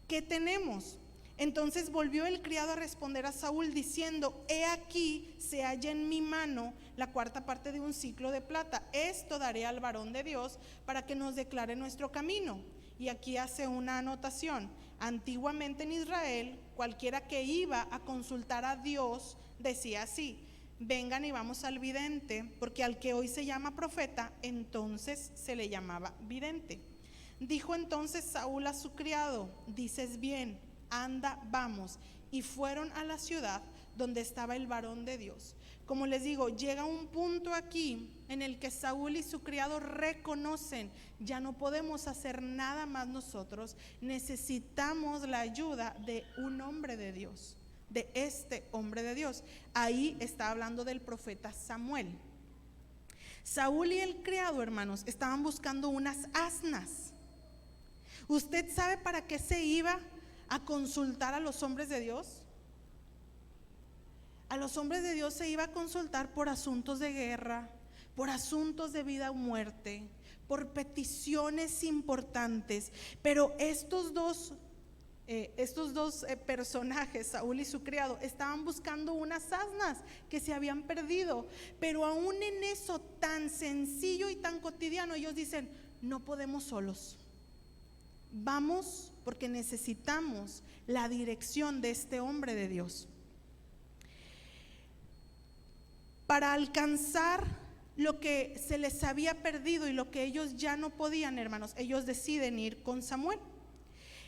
¿Qué tenemos? Entonces volvió el criado a responder a Saúl diciendo: he aquí, se halla en mi mano la 4ª parte de un siclo de plata. Esto daré al varón de Dios para que nos declare nuestro camino. Y aquí hace una anotación: antiguamente en Israel, cualquiera que iba a consultar a Dios decía así: vengan y vamos al vidente, porque al que hoy se llama profeta, entonces se le llamaba vidente. Dijo entonces Saúl a su criado: dices bien, anda, vamos. Y fueron a la ciudad donde estaba el varón de Dios. Como les digo, llega un punto aquí en el que Saúl y su criado reconocen: ya no podemos hacer nada más nosotros, necesitamos la ayuda de un hombre de Dios, de este hombre de Dios. Ahí está hablando del profeta Samuel. Saúl y el criado, hermanos, estaban buscando unas asnas. ¿Usted sabe para qué se iba a consultar a los hombres de Dios? A los hombres de Dios se iba a consultar por asuntos de guerra, por asuntos de vida o muerte, por peticiones importantes. Pero estos dos personajes, Saúl y su criado, estaban buscando unas asnas que se habían perdido. Pero aún en eso tan sencillo y tan cotidiano, ellos dicen: no podemos solos, vamos porque necesitamos la dirección de este hombre de Dios. Para alcanzar lo que se les había perdido y lo que ellos ya no podían, hermanos, ellos deciden ir con Samuel.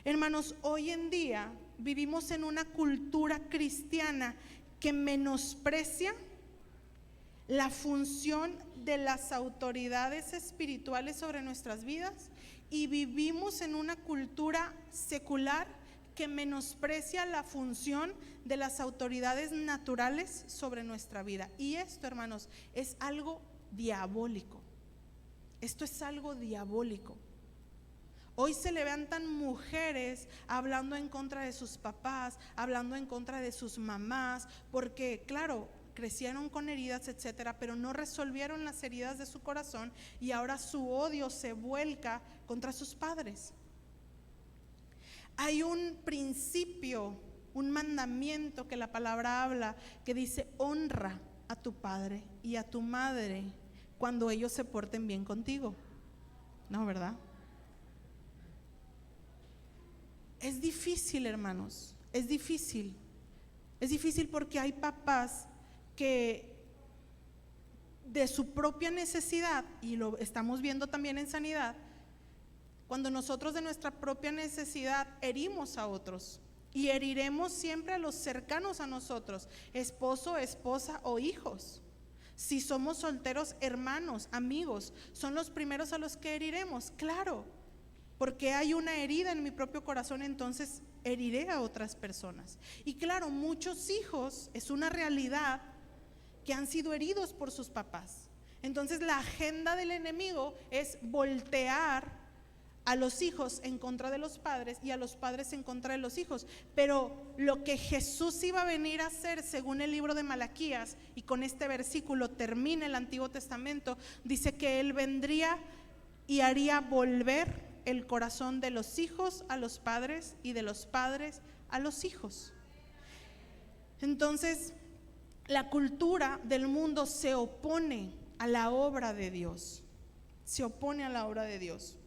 Hermanos, hoy en día vivimos en una cultura cristiana que menosprecia la función de las autoridades espirituales sobre nuestras vidas, y vivimos en una cultura secular que menosprecia la función de las autoridades naturales sobre nuestra vida. Y esto, hermanos, es algo diabólico. Esto es algo diabólico. Hoy se levantan mujeres hablando en contra de sus papás, hablando en contra de sus mamás, porque claro, crecieron con heridas, etcétera, pero no resolvieron las heridas de su corazón, y ahora su odio se vuelca contra sus padres. Hay un principio, un mandamiento que la palabra habla, que dice: honra a tu padre y a tu madre cuando ellos se porten bien contigo. ¿No, verdad? Es difícil, hermanos, es difícil. Es difícil porque hay papás que de su propia necesidad, y lo estamos viendo también en sanidad, cuando nosotros de nuestra propia necesidad herimos a otros, y heriremos siempre a los cercanos a nosotros, esposo, esposa o hijos. Si somos solteros, hermanos, amigos, son los primeros a los que heriremos, claro, porque hay una herida en mi propio corazón, entonces heriré a otras personas. Y claro, muchos hijos, es una realidad, que han sido heridos por sus papás. Entonces la agenda del enemigo es voltear a los hijos en contra de los padres y a los padres en contra de los hijos. Pero lo que Jesús iba a venir a hacer, según el libro de Malaquías, y con este versículo termina el Antiguo Testamento, dice que Él vendría y haría volver el corazón de los hijos a los padres y de los padres a los hijos. Entonces, la cultura del mundo se opone a la obra de Dios, se opone a la obra de Dios.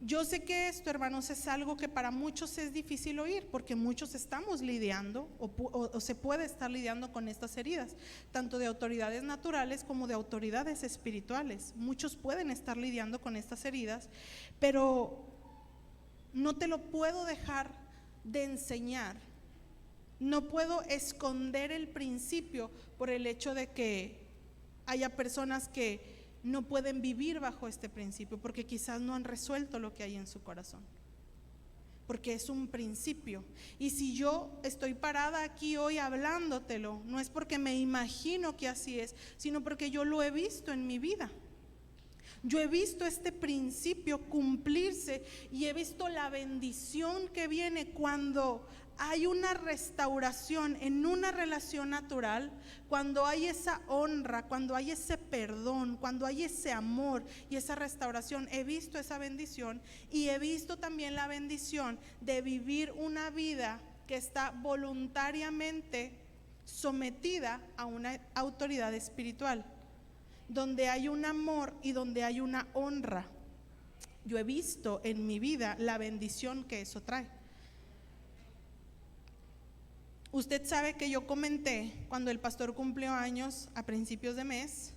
Yo sé que esto, hermanos, es algo que para muchos es difícil oír, porque muchos estamos lidiando o se puede estar lidiando con estas heridas, tanto de autoridades naturales como de autoridades espirituales. Muchos pueden estar lidiando con estas heridas, pero no te lo puedo dejar de enseñar. No puedo esconder el principio por el hecho de que haya personas que no pueden vivir bajo este principio, porque quizás no han resuelto lo que hay en su corazón, porque es un principio. Y si yo estoy parada aquí hoy hablándotelo, no es porque me imagino que así es, sino porque yo lo he visto en mi vida. Yo he visto este principio cumplirse y he visto la bendición que viene cuando hay una restauración en una relación natural, cuando hay esa honra, cuando hay ese perdón, cuando hay ese amor y esa restauración. He visto esa bendición, y he visto también la bendición de vivir una vida que está voluntariamente sometida a una autoridad espiritual, donde hay un amor y donde hay una honra. Yo he visto en mi vida la bendición que eso trae. Usted sabe que yo comenté cuando el pastor cumplió años a principios de mes,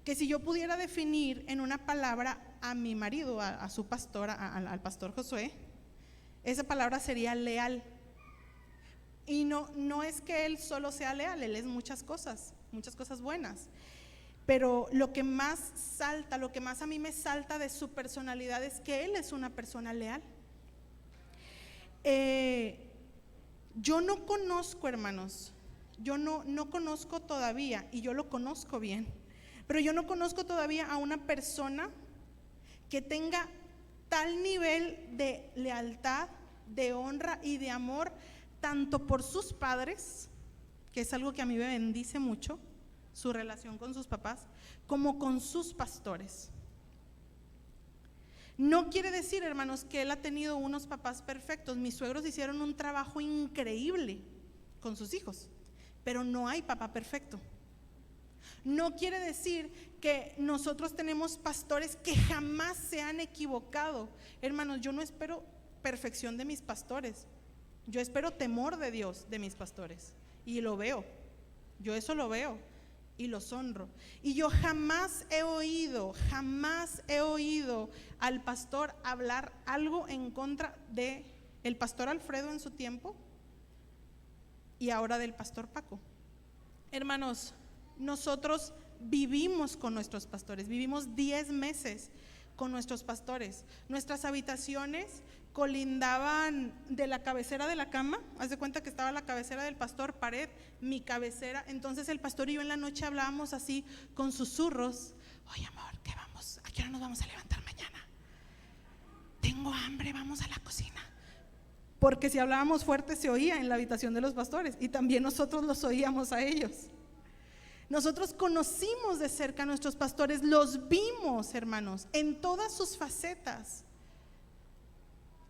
que si yo pudiera definir en una palabra a mi marido, a su pastor, al pastor Josué, esa palabra sería leal. Y no es que él solo sea leal, él es muchas cosas buenas. Pero lo que más salta, lo que más a mí me salta de su personalidad es que él es una persona leal. Yo no conozco, hermanos, yo no conozco todavía, y yo lo conozco bien, pero yo no conozco todavía a una persona que tenga tal nivel de lealtad, de honra y de amor, tanto por sus padres que es algo que a mí me bendice mucho, su relación con sus papás, como con sus pastores. No quiere decir, hermanos, que él ha tenido unos papás perfectos. Mis suegros hicieron un trabajo increíble con sus hijos, pero no hay papá perfecto. No quiere decir que nosotros tenemos pastores que jamás se han equivocado. Hermanos, yo no espero perfección de mis pastores, yo espero temor de Dios de mis pastores, y lo veo, yo eso lo veo y los honro. Y yo jamás he oído al pastor hablar algo en contra de el pastor Alfredo en su tiempo y ahora del pastor Paco. Hermanos, nosotros vivimos con nuestros pastores, vivimos 10 meses con nuestros pastores. Nuestras habitaciones colindaban de la cabecera de la cama. Haz de cuenta que estaba la cabecera del pastor, pared, mi cabecera. Entonces el pastor y yo en la noche hablábamos así con susurros: oye amor, ¿qué vamos? ¿A qué hora nos vamos a levantar mañana? Tengo hambre, vamos a la cocina. Porque si hablábamos fuerte se oía en la habitación de los pastores, y también nosotros los oíamos a ellos. Nosotros conocimos de cerca a nuestros pastores, los vimos, hermanos, en todas sus facetas,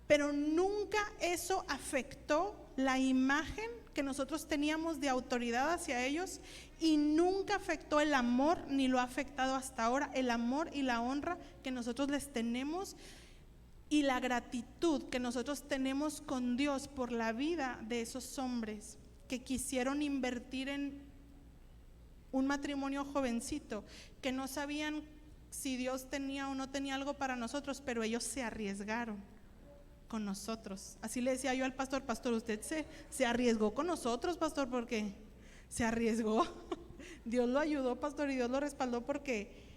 pero nunca eso afectó la imagen que nosotros teníamos de autoridad hacia ellos, y nunca afectó el amor, ni lo ha afectado hasta ahora, el amor y la honra que nosotros les tenemos y la gratitud que nosotros tenemos con Dios por la vida de esos hombres que quisieron invertir en un matrimonio jovencito, que no sabían si Dios tenía o no tenía algo para nosotros, pero ellos se arriesgaron con nosotros. Así le decía yo al pastor: pastor, usted se arriesgó con nosotros, pastor, porque se arriesgó. Dios lo ayudó, pastor, y Dios lo respaldó, porque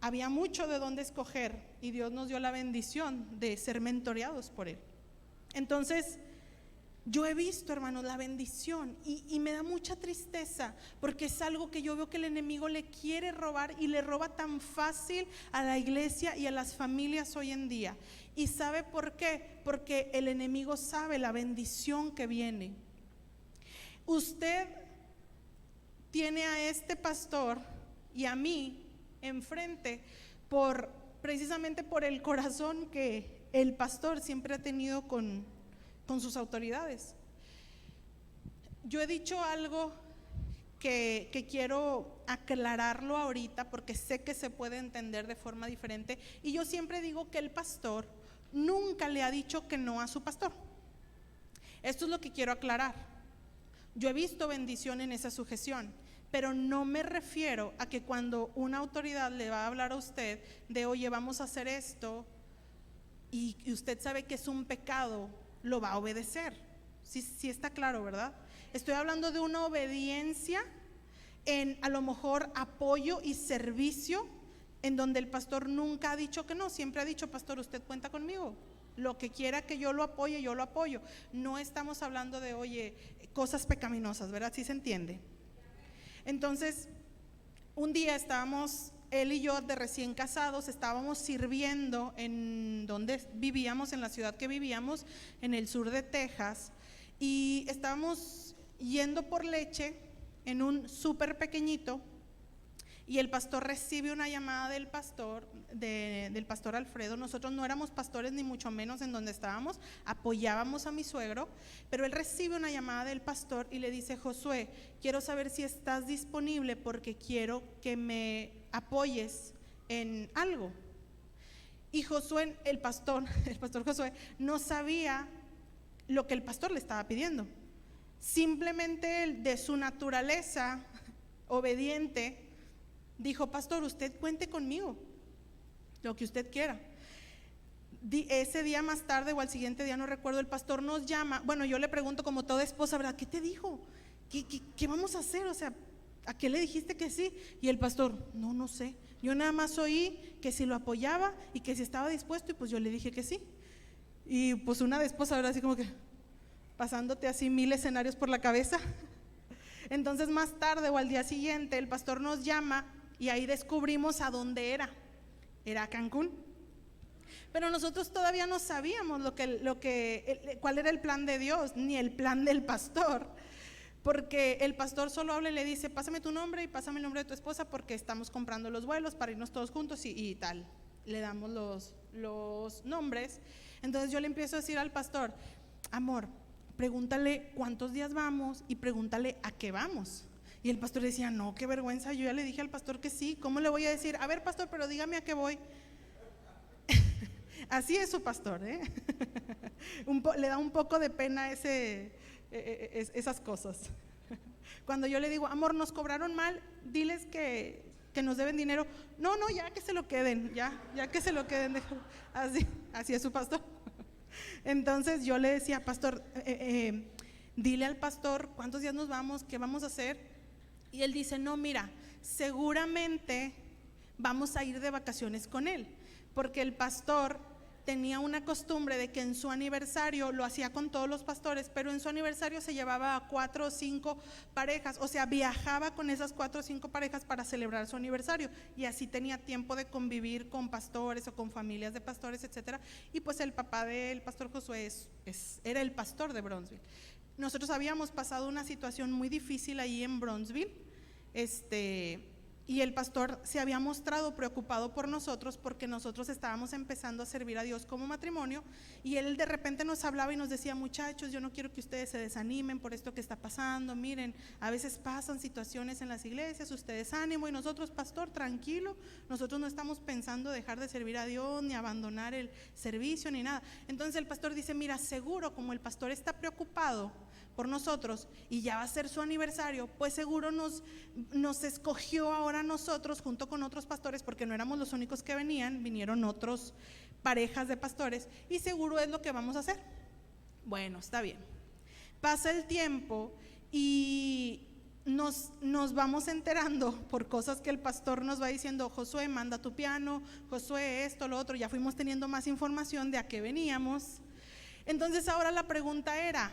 había mucho de dónde escoger, y Dios nos dio la bendición de ser mentoreados por Él. Entonces, yo he visto, hermanos, la bendición, y me da mucha tristeza, porque es algo que yo veo que el enemigo le quiere robar, y le roba tan fácil a la iglesia y a las familias hoy en día. ¿Y sabe por qué? Porque el enemigo sabe la bendición que viene. Usted tiene a este pastor y a mí enfrente precisamente por el corazón que el pastor siempre ha tenido con sus autoridades. Yo he dicho algo que quiero aclararlo ahorita, porque sé que se puede entender de forma diferente, y yo siempre digo que el pastor nunca le ha dicho que no a su pastor. Esto es lo que quiero aclarar. Yo he visto bendición en esa sujeción, pero no me refiero a que cuando una autoridad le va a hablar a usted de oye, vamos a hacer esto, y usted sabe que es un pecado, lo va a obedecer. Sí está claro, ¿verdad? Estoy hablando de una obediencia en a lo mejor apoyo y servicio, en donde el pastor nunca ha dicho que no, siempre ha dicho: pastor, usted cuenta conmigo, lo que quiera que yo lo apoye, yo lo apoyo. No estamos hablando de oye, cosas pecaminosas, ¿verdad? ¿Sí se entiende? Entonces, un día estábamos él y yo, de recién casados, estábamos sirviendo en donde vivíamos, en la ciudad que vivíamos, en el sur de Texas, y estábamos yendo por leche en un súper pequeñito, y el pastor recibe una llamada del pastor Alfredo. Nosotros no éramos pastores, ni mucho menos en donde estábamos, apoyábamos a mi suegro, pero él recibe una llamada del pastor y le dice: Josué, quiero saber si estás disponible porque quiero que me apoyes en algo. Y Josué, el pastor Josué, no sabía lo que el pastor le estaba pidiendo. Simplemente él, de su naturaleza obediente, dijo: pastor, usted cuente conmigo, lo que usted quiera. Ese día más tarde o al siguiente día, no recuerdo, el pastor nos llama. Bueno, yo le pregunto como toda esposa, ¿verdad? ¿Qué te dijo? ¿Qué vamos a hacer? O sea, ¿a qué le dijiste que sí? Y el pastor: no sé, yo nada más oí que si lo apoyaba y que si estaba dispuesto, y pues yo le dije que sí. Y pues una de esposa, ¿verdad? Así como que pasándote así 1000 escenarios por la cabeza. Entonces más tarde o al día siguiente el pastor nos llama, y ahí descubrimos a dónde era Cancún. Pero nosotros todavía no sabíamos cuál era el plan de Dios, ni el plan del pastor. porque el pastor solo habla y le dice, pásame tu nombre y pásame el nombre de tu esposa porque estamos comprando los vuelos para irnos todos juntos y tal. Le damos los nombres. Entonces yo le empiezo a decir al pastor, amor, pregúntale cuántos días vamos y pregúntale a qué vamos. Y el pastor decía, no, qué vergüenza, yo ya le dije al pastor que sí, ¿cómo le voy a decir? A ver, pastor, pero dígame a qué voy. Así es su pastor, ¿eh? Le da un poco de pena esas cosas. Cuando yo le digo, amor, nos cobraron mal, diles que nos deben dinero. No, ya que se lo queden, ya que se lo queden. Así es su pastor. Entonces yo le decía, pastor, dile al pastor cuántos días nos vamos, qué vamos a hacer. Y él dice, no, mira, seguramente vamos a ir de vacaciones con él, porque el pastor tenía una costumbre de que en su aniversario, lo hacía con todos los pastores, pero en su aniversario se llevaba a 4 o 5 parejas, o sea, viajaba con esas 4 o 5 parejas para celebrar su aniversario, y así tenía tiempo de convivir con pastores o con familias de pastores, etcétera. Y pues el papá del pastor Josué era el pastor de Bronzeville. Nosotros habíamos pasado una situación muy difícil ahí en Bronzeville, y el pastor se había mostrado preocupado por nosotros porque nosotros estábamos empezando a servir a Dios como matrimonio, y él de repente nos hablaba y nos decía, muchachos, yo no quiero que ustedes se desanimen por esto que está pasando, miren, a veces pasan situaciones en las iglesias, ustedes ánimo. Y nosotros, pastor, tranquilo, nosotros no estamos pensando dejar de servir a Dios ni abandonar el servicio ni nada. Entonces el pastor dice, mira, seguro como el pastor está preocupado por nosotros y ya va a ser su aniversario, pues seguro nos escogió ahora a nosotros junto con otros pastores, porque no éramos los únicos que vinieron otros parejas de pastores, y seguro es lo que vamos a hacer. Bueno, está bien. Pasa el tiempo y nos vamos enterando por cosas que el pastor nos va diciendo, Josué, manda tu piano, Josué, esto, lo otro. Ya fuimos teniendo más información de a qué veníamos. Entonces ahora la pregunta era,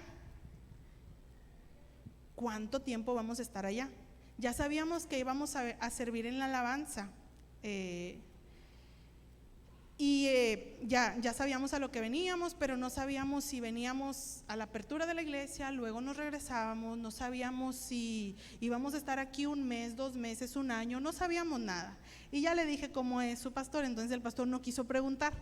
¿cuánto tiempo vamos a estar allá? Ya sabíamos que íbamos a servir en la alabanza, ya sabíamos a lo que veníamos, pero no sabíamos si veníamos a la apertura de la iglesia, luego nos regresábamos, no sabíamos si íbamos a estar aquí 1 mes, 2 meses, 1 año, no sabíamos nada. Y ya le dije cómo es su pastor, entonces el pastor no quiso preguntar,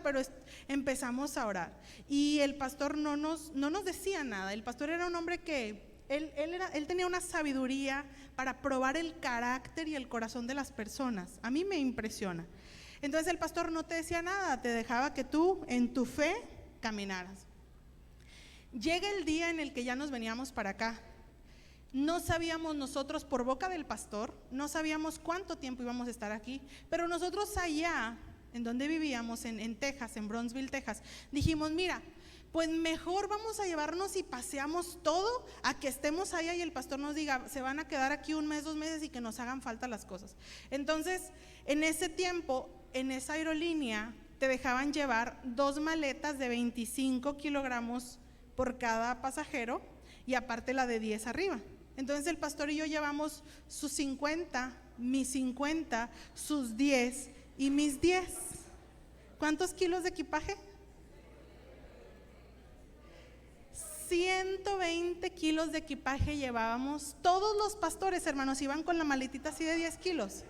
pero empezamos a orar. Y el pastor no nos decía nada. El pastor era un hombre que él tenía una sabiduría para probar el carácter y el corazón de las personas. A mí me impresiona. Entonces el pastor no te decía nada, te dejaba que tú en tu fe caminaras. Llega el día en el que ya nos veníamos para acá. No sabíamos nosotros, por boca del pastor, no sabíamos cuánto tiempo íbamos a estar aquí, pero nosotros allá en donde vivíamos, en Texas, en Bronzeville, Texas, dijimos, mira, pues mejor vamos a llevarnos y paseamos todo a que estemos allá y el pastor nos diga, se van a quedar aquí 1 mes, 2 meses y que nos hagan falta las cosas. Entonces, en ese tiempo, en esa aerolínea, te dejaban llevar 2 maletas de 25 kilogramos por cada pasajero y aparte la de 10 arriba. Entonces el pastor y yo llevamos sus 50, mis 50, sus 10 y mis 10. ¿Cuántos kilos de equipaje? 120 kilos de equipaje llevábamos. Todos los pastores, hermanos, iban con la maletita así de 10 kilos.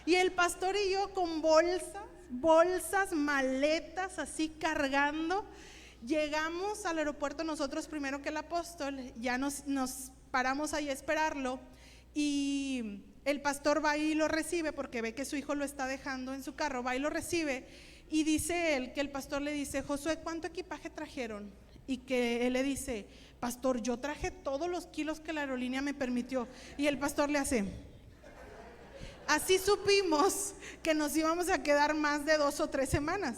Y el pastor y yo con bolsas, maletas, así cargando. Llegamos al aeropuerto nosotros primero que el apóstol, ya nos paramos ahí a esperarlo, y el pastor va y lo recibe porque ve que su hijo lo está dejando en su carro, va y lo recibe, y dice él que el pastor le dice, Josué, ¿cuánto equipaje trajeron? Y que él le dice, pastor, yo traje todos los kilos que la aerolínea me permitió. Y el pastor le hace, así supimos que nos íbamos a quedar más de 2 o 3 semanas.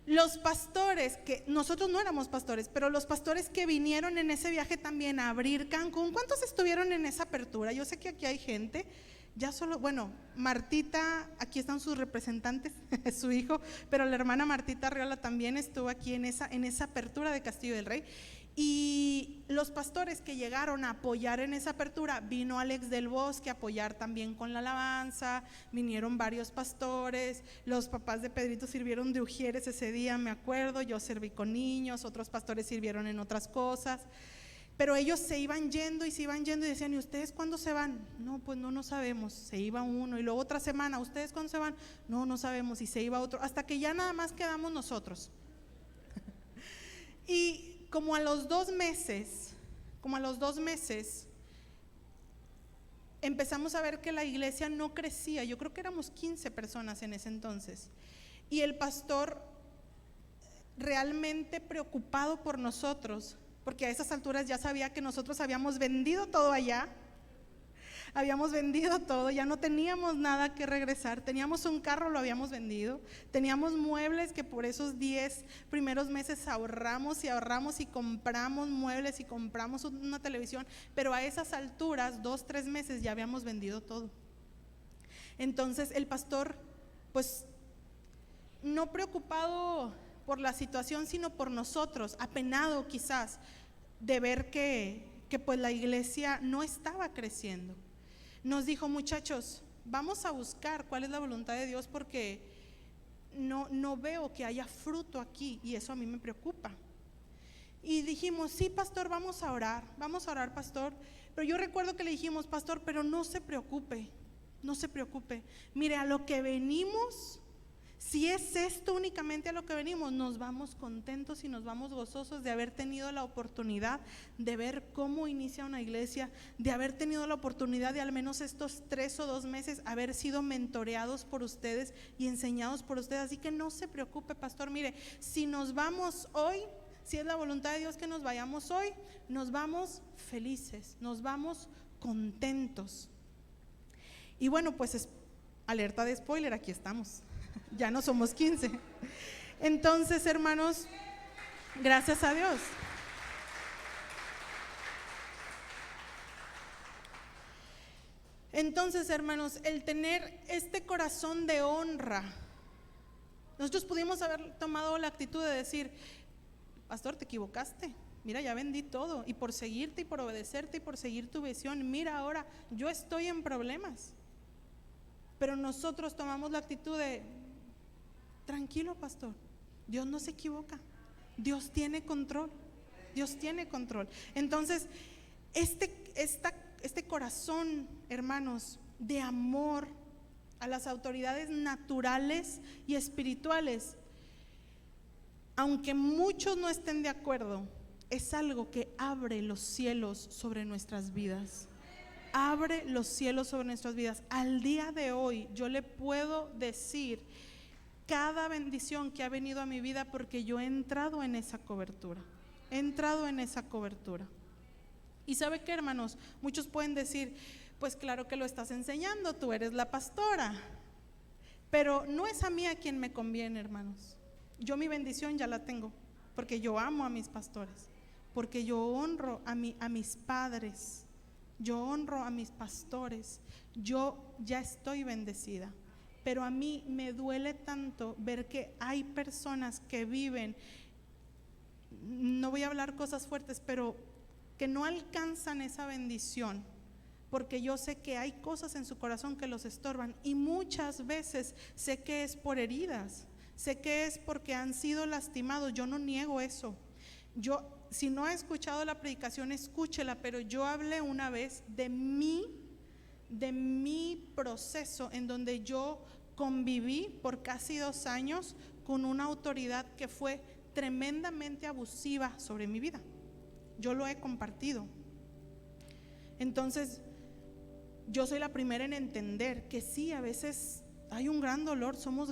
Los pastores, que nosotros no éramos pastores, pero los pastores que vinieron en ese viaje también a abrir Cancún, ¿cuántos estuvieron en esa apertura? Yo sé que aquí hay gente, ya solo, bueno, Martita, aquí están sus representantes, su hijo, pero la hermana Martita Arriola también estuvo aquí en esa apertura de Castillo del Rey. Y los pastores que llegaron a apoyar en esa apertura, vino Alex del Bosque a apoyar también con la alabanza, vinieron varios pastores, los papás de Pedrito sirvieron de ujieres ese día, me acuerdo, yo serví con niños, otros pastores sirvieron en otras cosas, pero ellos se iban yendo y decían, ¿y ustedes cuándo se van? No, pues no sabemos. Se iba uno y luego otra semana, ¿ustedes cuándo se van? No sabemos, y se iba otro, hasta que ya nada más quedamos nosotros. Y como a los 2 meses, empezamos a ver que la iglesia no crecía. Yo creo que éramos 15 personas en ese entonces, y el pastor realmente preocupado por nosotros, porque a esas alturas ya sabía que nosotros habíamos vendido todo allá, habíamos vendido todo, ya no teníamos nada que regresar, teníamos un carro, lo habíamos vendido, teníamos muebles que por esos 10 primeros meses ahorramos y compramos muebles y compramos una televisión, pero a esas alturas, 2-3 meses ya habíamos vendido todo. Entonces el pastor, pues no preocupado por la situación, sino por nosotros, apenado quizás de ver que pues la iglesia no estaba creciendo, nos dijo: muchachos, vamos a buscar cuál es la voluntad de Dios, porque no veo que haya fruto aquí, y eso a mí me preocupa. Y dijimos: sí, pastor, vamos a orar, pastor. Pero yo recuerdo que le dijimos: pastor, pero no se preocupe, mire, a lo que venimos, si es esto únicamente a lo que venimos, nos vamos contentos y nos vamos gozosos de haber tenido la oportunidad de ver cómo inicia una iglesia, de haber tenido la oportunidad de al menos estos 3 o 2 meses haber sido mentoreados por ustedes y enseñados por ustedes. Así que no se preocupe, pastor, mire, si nos vamos hoy, si es la voluntad de Dios que nos vayamos hoy, nos vamos felices, nos vamos contentos. Y bueno, pues alerta de spoiler, aquí estamos. Ya no somos 15. Entonces, hermanos, gracias a Dios. Entonces, hermanos, el tener este corazón de honra, nosotros pudimos haber tomado la actitud de decir: pastor, te equivocaste, mira, ya vendí todo, y por seguirte y por obedecerte y por seguir tu visión, mira, ahora yo estoy en problemas. Pero nosotros tomamos la actitud de: tranquilo, pastor, Dios no se equivoca, Dios tiene control. Entonces, este corazón, hermanos, de amor a las autoridades naturales y espirituales, aunque muchos no estén de acuerdo, es algo que abre los cielos sobre nuestras vidas. Abre los cielos sobre nuestras vidas. Al día de hoy yo le puedo decir cada bendición que ha venido a mi vida, porque yo he entrado en esa cobertura. Y ¿sabe qué, hermanos? Muchos pueden decir: pues claro que lo estás enseñando, tú eres la pastora. Pero no es a mí a quien me conviene, hermanos. Yo mi bendición ya la tengo, porque yo amo a mis pastores, porque yo honro a mis padres, yo honro a mis pastores, yo ya estoy bendecida. Pero a mí me duele tanto ver que hay personas que viven, no voy a hablar cosas fuertes, pero que no alcanzan esa bendición, porque yo sé que hay cosas en su corazón que los estorban, y muchas veces sé que es por heridas, sé que es porque han sido lastimados. Yo no niego eso. Si no ha escuchado la predicación, escúchela, pero yo hablé una vez de mi proceso en donde yo conviví por casi 2 años con una autoridad que fue tremendamente abusiva sobre mi vida. Yo lo he compartido. Entonces, yo soy la primera en entender que sí, a veces hay un gran dolor, somos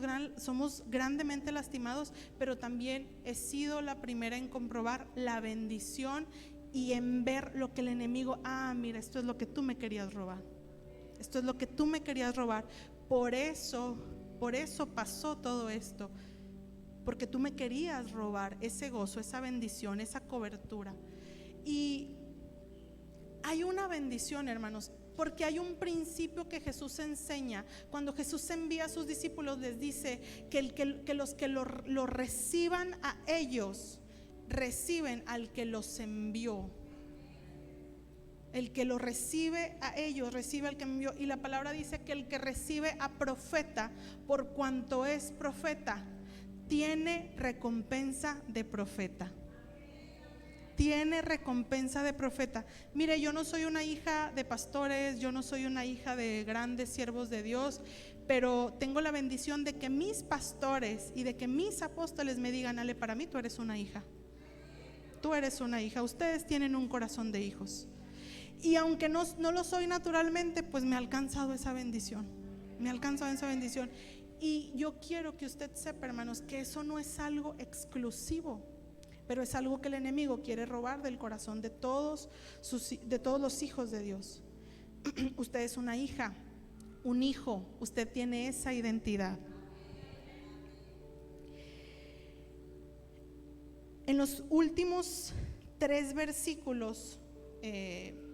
grandemente lastimados, pero también he sido la primera en comprobar la bendición y en ver lo que el enemigo: mira, esto es lo que tú me querías robar, por eso pasó todo esto, porque tú me querías robar ese gozo, esa bendición, esa cobertura. Y hay una bendición, hermanos, porque hay un principio que Jesús enseña. Cuando Jesús envía a sus discípulos, les dice que los que lo reciban a ellos, reciben al que los envió. El que lo recibe a ellos, recibe al que me envió. Y la palabra dice que el que recibe a profeta, por cuanto es profeta, tiene recompensa de profeta. Tiene recompensa de profeta. Mire, yo no soy una hija de pastores, yo no soy una hija de grandes siervos de Dios, pero tengo la bendición de que mis pastores y de que mis apóstoles me digan: Ale, para mí tú eres una hija. Tú eres una hija. Ustedes tienen un corazón de hijos. Y aunque no lo soy naturalmente, pues me ha alcanzado esa bendición. Me ha alcanzado esa bendición. Y yo quiero que usted sepa, hermanos, que eso no es algo exclusivo, pero es algo que el enemigo quiere robar del corazón de todos los hijos de Dios. Usted es una hija, un hijo, usted tiene esa identidad. En los últimos 3 versículos, en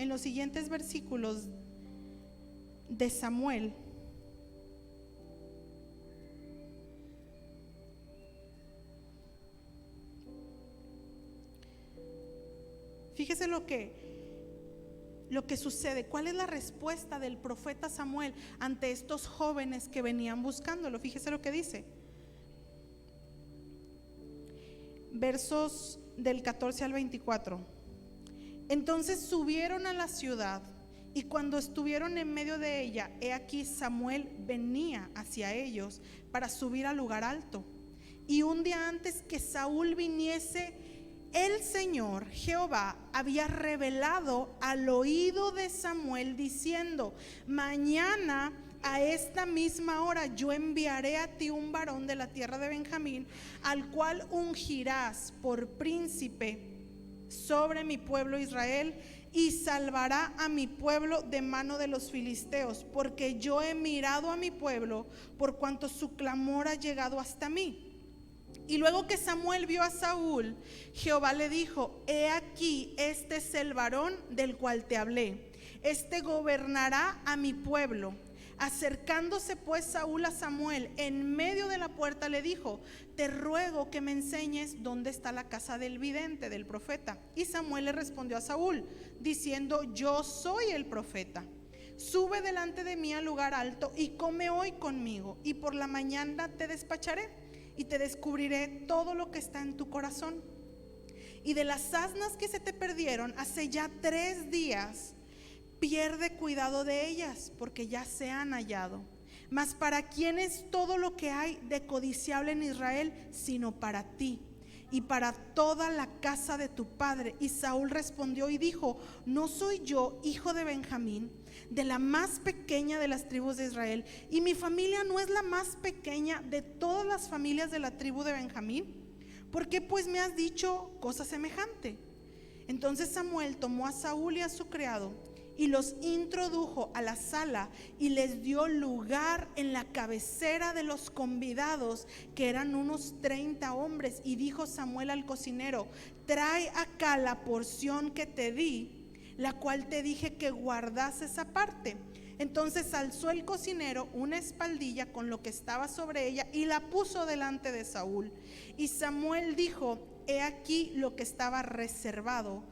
los siguientes versículos de Samuel, fíjese lo que sucede. ¿Cuál es la respuesta del profeta Samuel ante estos jóvenes que venían buscándolo? Fíjese lo que dice. Versos del 14 al 24. Entonces subieron a la ciudad, y cuando estuvieron en medio de ella, he aquí Samuel venía hacia ellos para subir al lugar alto. Y un día antes que Saúl viniese, el Señor Jehová había revelado al oído de Samuel diciendo: mañana a esta misma hora yo enviaré a ti un varón de la tierra de Benjamín, al cual ungirás por príncipe sobre mi pueblo Israel, y salvará a mi pueblo de mano de los filisteos, porque yo he mirado a mi pueblo por cuanto su clamor ha llegado hasta mí. Y luego que Samuel vio a Saúl, Jehová le dijo: he aquí, este es el varón del cual te hablé, este gobernará a mi pueblo. Acercándose pues Saúl a Samuel en medio de la puerta, le dijo: te ruego que me enseñes dónde está la casa del vidente, del profeta. Y Samuel le respondió a Saúl diciendo: yo soy el profeta. Sube delante de mí al lugar alto y come hoy conmigo, y por la mañana te despacharé y te descubriré todo lo que está en tu corazón. Y de las asnas que se te perdieron hace ya 3 días, pierde cuidado de ellas, porque ya se han hallado. Mas ¿para quién es todo lo que hay de codiciable en Israel, sino para ti y para toda la casa de tu padre? Y Saúl respondió y dijo: ¿no soy yo hijo de Benjamín, de la más pequeña de las tribus de Israel? Y mi familia no es la más pequeña de todas las familias de la tribu de Benjamín. ¿Por qué pues me has dicho cosa semejante? Entonces Samuel tomó a Saúl y a su criado y los introdujo a la sala y les dio lugar en la cabecera de los convidados, que eran unos 30 hombres. Y dijo Samuel al cocinero: trae acá la porción que te di, la cual te dije que guardases aparte. Entonces alzó el cocinero una espaldilla con lo que estaba sobre ella y la puso delante de Saúl. Y Samuel dijo: he aquí lo que estaba reservado,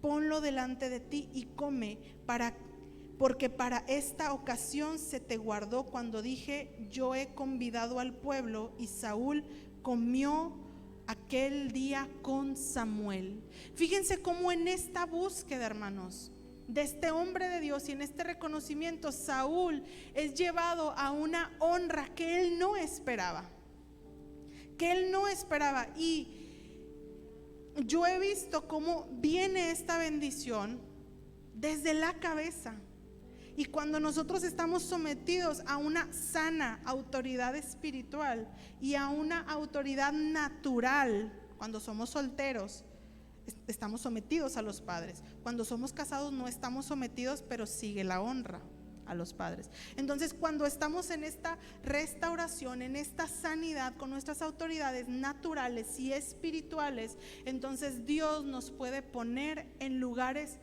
ponlo delante de ti y come, porque para esta ocasión se te guardó cuando dije: yo he convidado al pueblo. Y Saúl comió aquel día con Samuel. Fíjense cómo en esta búsqueda, hermanos, de este hombre de Dios y en este reconocimiento, Saúl es llevado a una honra que él no esperaba. Y yo he visto cómo viene esta bendición desde la cabeza. Y cuando nosotros estamos sometidos a una sana autoridad espiritual y a una autoridad natural, cuando somos solteros, estamos sometidos a los padres. Cuando somos casados no estamos sometidos, pero sigue la honra a los padres. Entonces, cuando estamos en esta restauración, en esta sanidad con nuestras autoridades naturales y espirituales, entonces Dios nos puede poner en lugares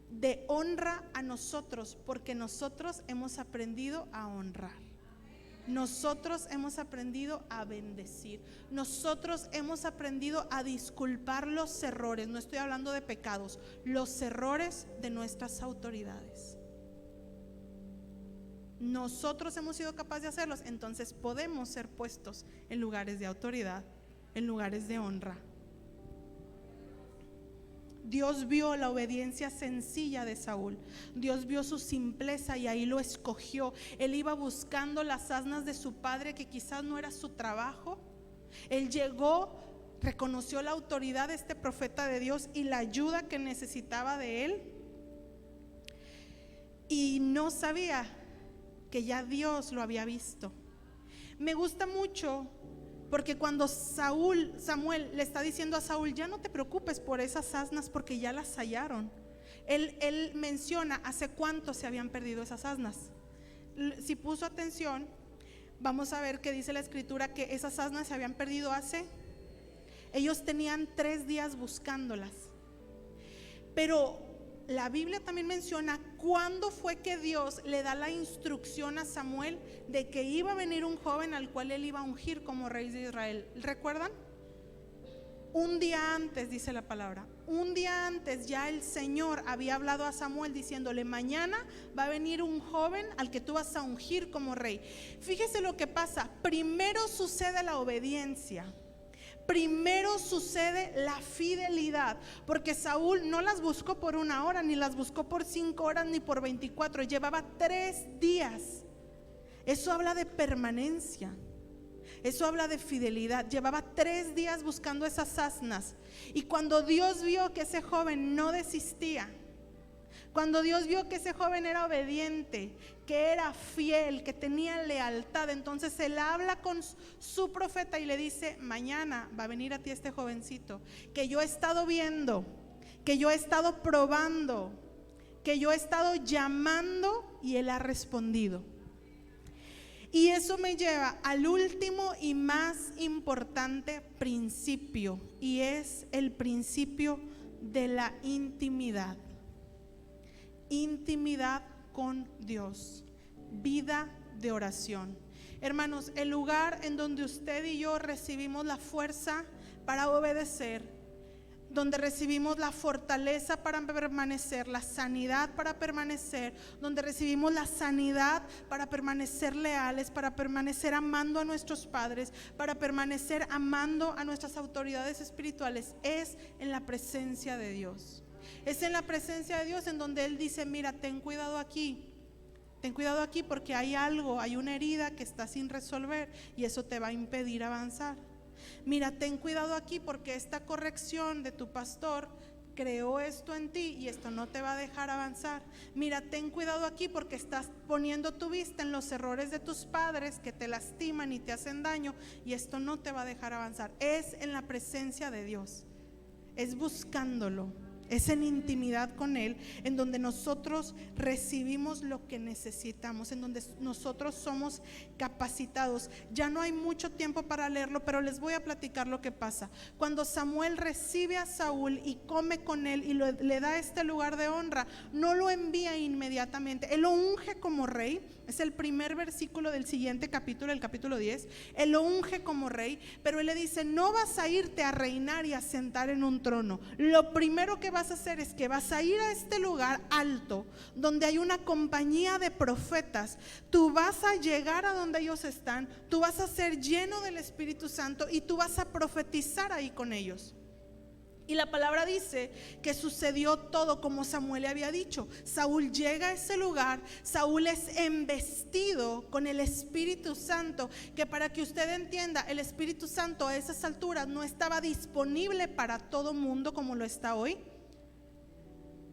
de honra a nosotros, porque nosotros hemos aprendido a honrar. Nosotros hemos aprendido a bendecir. Nosotros hemos aprendido a disculpar los errores. No estoy hablando de pecados, los errores de nuestras autoridades. Nosotros hemos sido capaces de hacerlos, entonces podemos ser puestos en lugares de autoridad, en lugares de honra. Dios vio la obediencia sencilla de Saúl. Dios vio su simpleza y ahí lo escogió. Él iba buscando las asnas de su padre, que quizás no era su trabajo. Él llegó, reconoció la autoridad de este profeta de Dios y la ayuda que necesitaba de él, y no sabía que ya Dios lo había visto. Me gusta mucho porque cuando Samuel le está diciendo a Saúl: ya no te preocupes por esas asnas porque ya las hallaron. Él menciona hace cuánto se habían perdido esas asnas. Si puso atención, vamos a ver que dice la escritura que esas asnas se habían perdido ellos tenían 3 días buscándolas. Pero la Biblia también menciona cuándo fue que Dios le da la instrucción a Samuel de que iba a venir un joven al cual él iba a ungir como rey de Israel. ¿Recuerdan? Un día antes, dice la palabra, un día antes ya el Señor había hablado a Samuel diciéndole: mañana va a venir un joven al que tú vas a ungir como rey. Fíjese lo que pasa. Primero sucede la obediencia. Primero sucede la fidelidad, porque Saúl no las buscó por 1 hora, ni las buscó por 5 horas, ni por 24. Llevaba 3 días. Eso habla de permanencia. Eso habla de fidelidad. Llevaba 3 días buscando esas asnas. Y cuando Dios vio que ese joven no desistía, cuando Dios vio que ese joven era obediente, que era fiel, que tenía lealtad, entonces él habla con su profeta y le dice: mañana va a venir a ti este jovencito que yo he estado viendo, que yo he estado probando, que yo he estado llamando y él ha respondido. Y eso me lleva al último y más importante principio, y es el principio de la intimidad. Intimidad con Dios, vida de oración. Hermanos, el lugar en donde usted y yo recibimos la fuerza para obedecer, donde recibimos la fortaleza para permanecer, la sanidad para permanecer, donde recibimos la sanidad para permanecer leales, para permanecer amando a nuestros padres, para permanecer amando a nuestras autoridades espirituales, es en la presencia de Dios. Es en la presencia de Dios en donde Él dice: mira, ten cuidado aquí porque hay algo, hay una herida que está sin resolver y eso te va a impedir avanzar. Mira, ten cuidado aquí porque esta corrección de tu pastor creó esto en ti y esto no te va a dejar avanzar. Mira, ten cuidado aquí porque estás poniendo tu vista en los errores de tus padres que te lastiman y te hacen daño y esto no te va a dejar avanzar. Es en la presencia de Dios, es buscándolo, es en intimidad con Él, en donde nosotros recibimos lo que necesitamos, en donde nosotros somos capacitados. Ya no hay mucho tiempo para leerlo, pero les voy a platicar lo que pasa. Cuando Samuel recibe a Saúl y come con él y le da este lugar de honra, no lo envía inmediatamente, él lo unge como rey. Es el primer versículo del siguiente capítulo, el capítulo 10. Él lo unge como rey, pero él le dice: no vas a irte a reinar y a sentar en un trono. Lo primero que vas a hacer es que vas a ir a este lugar alto donde hay una compañía de profetas. Tú vas a llegar a donde ellos están, tú vas a ser lleno del Espíritu Santo y tú vas a profetizar ahí con ellos. Y la palabra dice que sucedió todo como Samuel le había dicho. Saúl llega a ese lugar, Saúl es embestido con el Espíritu Santo, que para que usted entienda, el Espíritu Santo a esas alturas no estaba disponible para todo mundo como lo está hoy,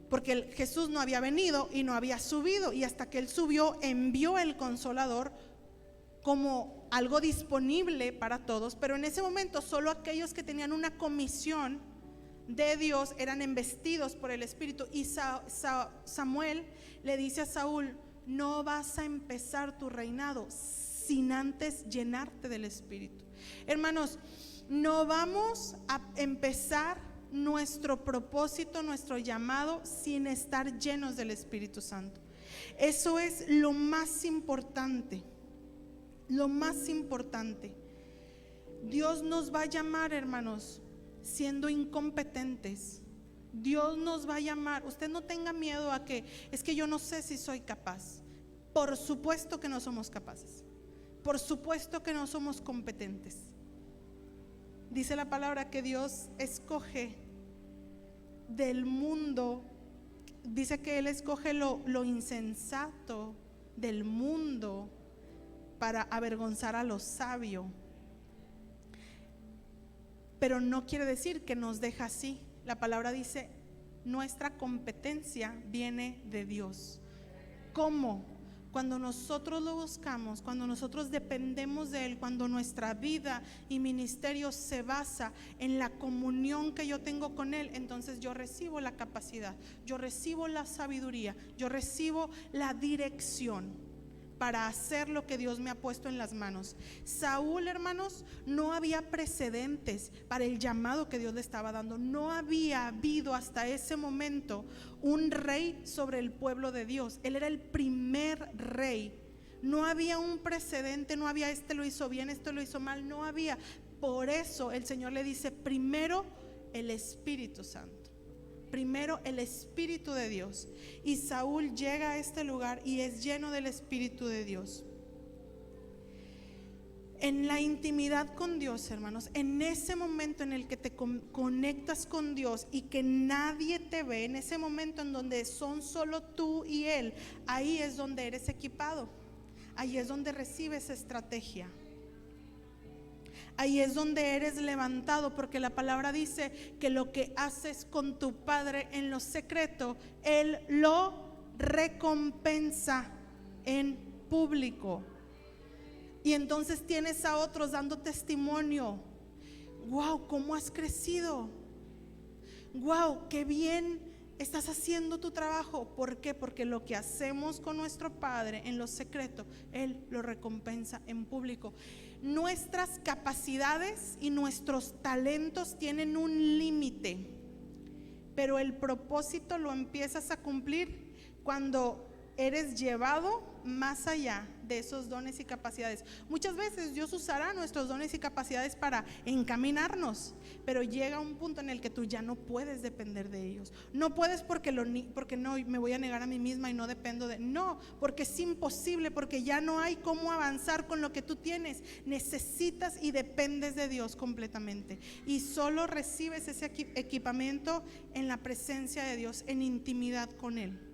porque Jesús no había venido y no había subido, y hasta que Él subió envió el Consolador como algo disponible para todos, pero en ese momento solo aquellos que tenían una comisión de Dios eran embestidos por el Espíritu. Y Samuel le dice a Saúl: no vas a empezar tu reinado sin antes llenarte del Espíritu. Hermanos, no vamos a empezar nuestro propósito, nuestro llamado sin estar llenos del Espíritu Santo. Eso es lo más importante. lo más importante. Dios nos va a llamar, hermanos, siendo incompetentes. Dios nos va a llamar. Usted no tenga miedo a que es que yo no sé si soy capaz. Por supuesto que no somos capaces. Por supuesto que no somos competentes. Dice la palabra que Dios escoge del mundo. Dice que Él escoge lo insensato del mundo para avergonzar a lo sabio. Pero no quiere decir que nos deja así. La palabra dice, nuestra competencia viene de Dios. ¿Cómo? Cuando nosotros lo buscamos, cuando nosotros dependemos de Él, cuando nuestra vida y ministerio se basa en la comunión que yo tengo con Él, entonces yo recibo la capacidad, yo recibo la sabiduría, yo recibo la dirección para hacer lo que Dios me ha puesto en las manos. Saúl, hermanos, no había precedentes para el llamado que Dios le estaba dando. No había habido hasta ese momento un rey sobre el pueblo de Dios. Él era el primer rey. No había un precedente, no había este lo hizo bien, este lo hizo mal, no había. Por eso el Señor le dice, primero el Espíritu Santo. Primero el Espíritu de Dios. Y Saúl llega a este lugar y es lleno del Espíritu de Dios. En la intimidad con Dios, hermanos, en ese momento en el que te conectas con Dios y que nadie te ve, en ese momento en donde son solo tú y Él, ahí es donde eres equipado. Ahí es donde recibes estrategia. Ahí es donde eres levantado, porque la palabra dice que lo que haces con tu Padre en lo secreto, Él lo recompensa en público. Y entonces tienes a otros dando testimonio. Wow, ¿cómo has crecido? Wow, qué bien estás haciendo tu trabajo. ¿Por qué? Porque lo que hacemos con nuestro Padre en lo secreto, Él lo recompensa en público. Nuestras capacidades y nuestros talentos tienen un límite, pero el propósito lo empiezas a cumplir cuando eres llevado más allá de esos dones y capacidades. Muchas veces Dios usará nuestros dones y capacidades para encaminarnos, pero llega un punto en el que tú ya no puedes depender de ellos. No puedes porque no me voy a negar a mí misma y no dependo de. No, porque es imposible, porque ya no hay cómo avanzar con lo que tú tienes. Necesitas y dependes de Dios completamente. Y solo recibes ese equipamiento en la presencia de Dios, en intimidad con Él.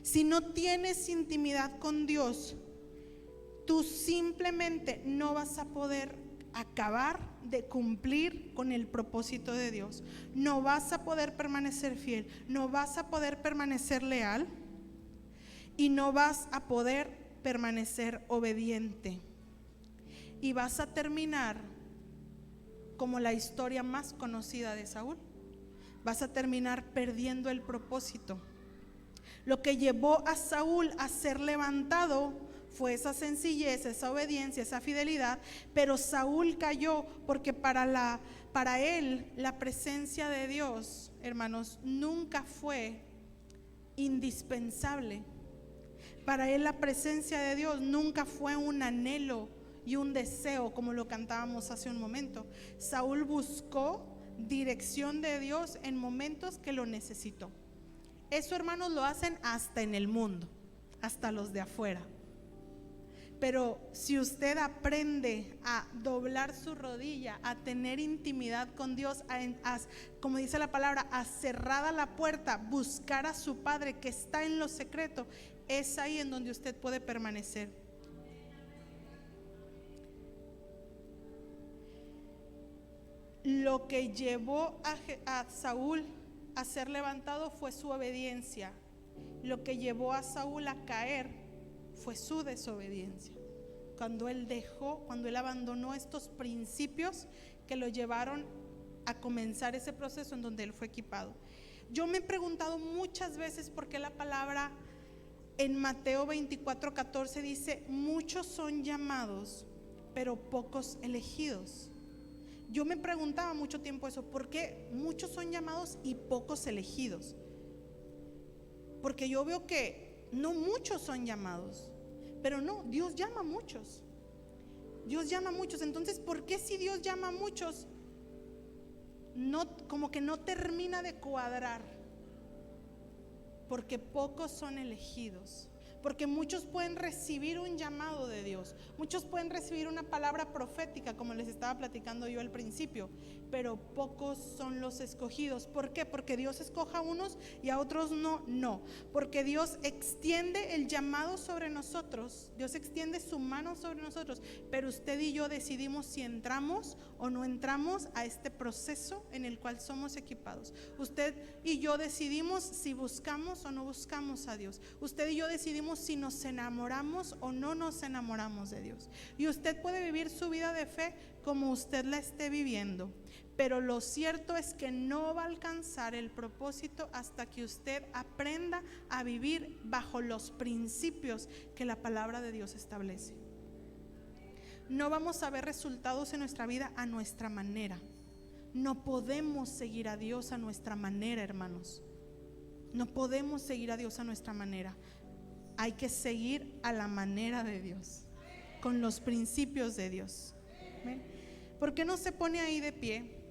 Si no tienes intimidad con Dios, tú simplemente no vas a poder acabar de cumplir con el propósito de Dios. No vas a poder permanecer fiel, no vas a poder permanecer leal y no vas a poder permanecer obediente. Y vas a terminar como la historia más conocida de Saúl. Vas a terminar perdiendo el propósito. Lo que llevó a Saúl a ser levantado fue esa sencillez, esa obediencia, esa fidelidad, pero Saúl cayó porque para él la presencia de Dios, hermanos, nunca fue indispensable. Para él la presencia de Dios nunca fue un anhelo y un deseo, como lo cantábamos hace un momento. Saúl buscó dirección de Dios en momentos que lo necesitó. Eso, hermanos, lo hacen hasta en el mundo, hasta los de afuera. Pero si usted aprende a doblar su rodilla, a tener intimidad con Dios, como dice la palabra, a cerrada la puerta, buscar a su Padre que está en lo secreto, es ahí en donde usted puede permanecer. Lo que llevó a Saúl a ser levantado fue su obediencia. Lo que llevó a Saúl a caer fue su desobediencia. Cuando él abandonó estos principios que lo llevaron a comenzar ese proceso en donde él fue equipado. Yo me he preguntado muchas veces por qué la palabra en Mateo 24:14 dice: muchos son llamados, pero pocos elegidos. Yo me preguntaba mucho tiempo eso, ¿por qué muchos son llamados y pocos elegidos? Porque yo veo que no muchos son llamados, pero no, Dios llama a muchos. Dios llama a muchos. Entonces, ¿por qué si Dios llama a muchos, como que no termina de cuadrar? Porque pocos son elegidos. Porque muchos pueden recibir un llamado de Dios, muchos pueden recibir una palabra profética, como les estaba platicando yo al principio, pero pocos son los escogidos. ¿Por qué? Porque Dios escoja a unos y a otros no, porque Dios extiende el llamado sobre nosotros, Dios extiende su mano sobre nosotros, pero usted y yo decidimos si entramos o no entramos a este proceso en el cual somos equipados. Usted y yo decidimos si buscamos o no buscamos a Dios. Usted y yo decidimos si nos enamoramos o no nos enamoramos de Dios. Y usted puede vivir su vida de fe como usted la esté viviendo, pero lo cierto es que no va a alcanzar el propósito hasta que usted aprenda a vivir bajo los principios que la palabra de Dios establece. No vamos a ver resultados en nuestra vida a nuestra manera. No podemos seguir a Dios a nuestra manera, hermanos. No podemos seguir a Dios a nuestra manera. Hay que seguir a la manera de Dios, con los principios de Dios. ¿Ven? ¿Por qué no se pone ahí de pie?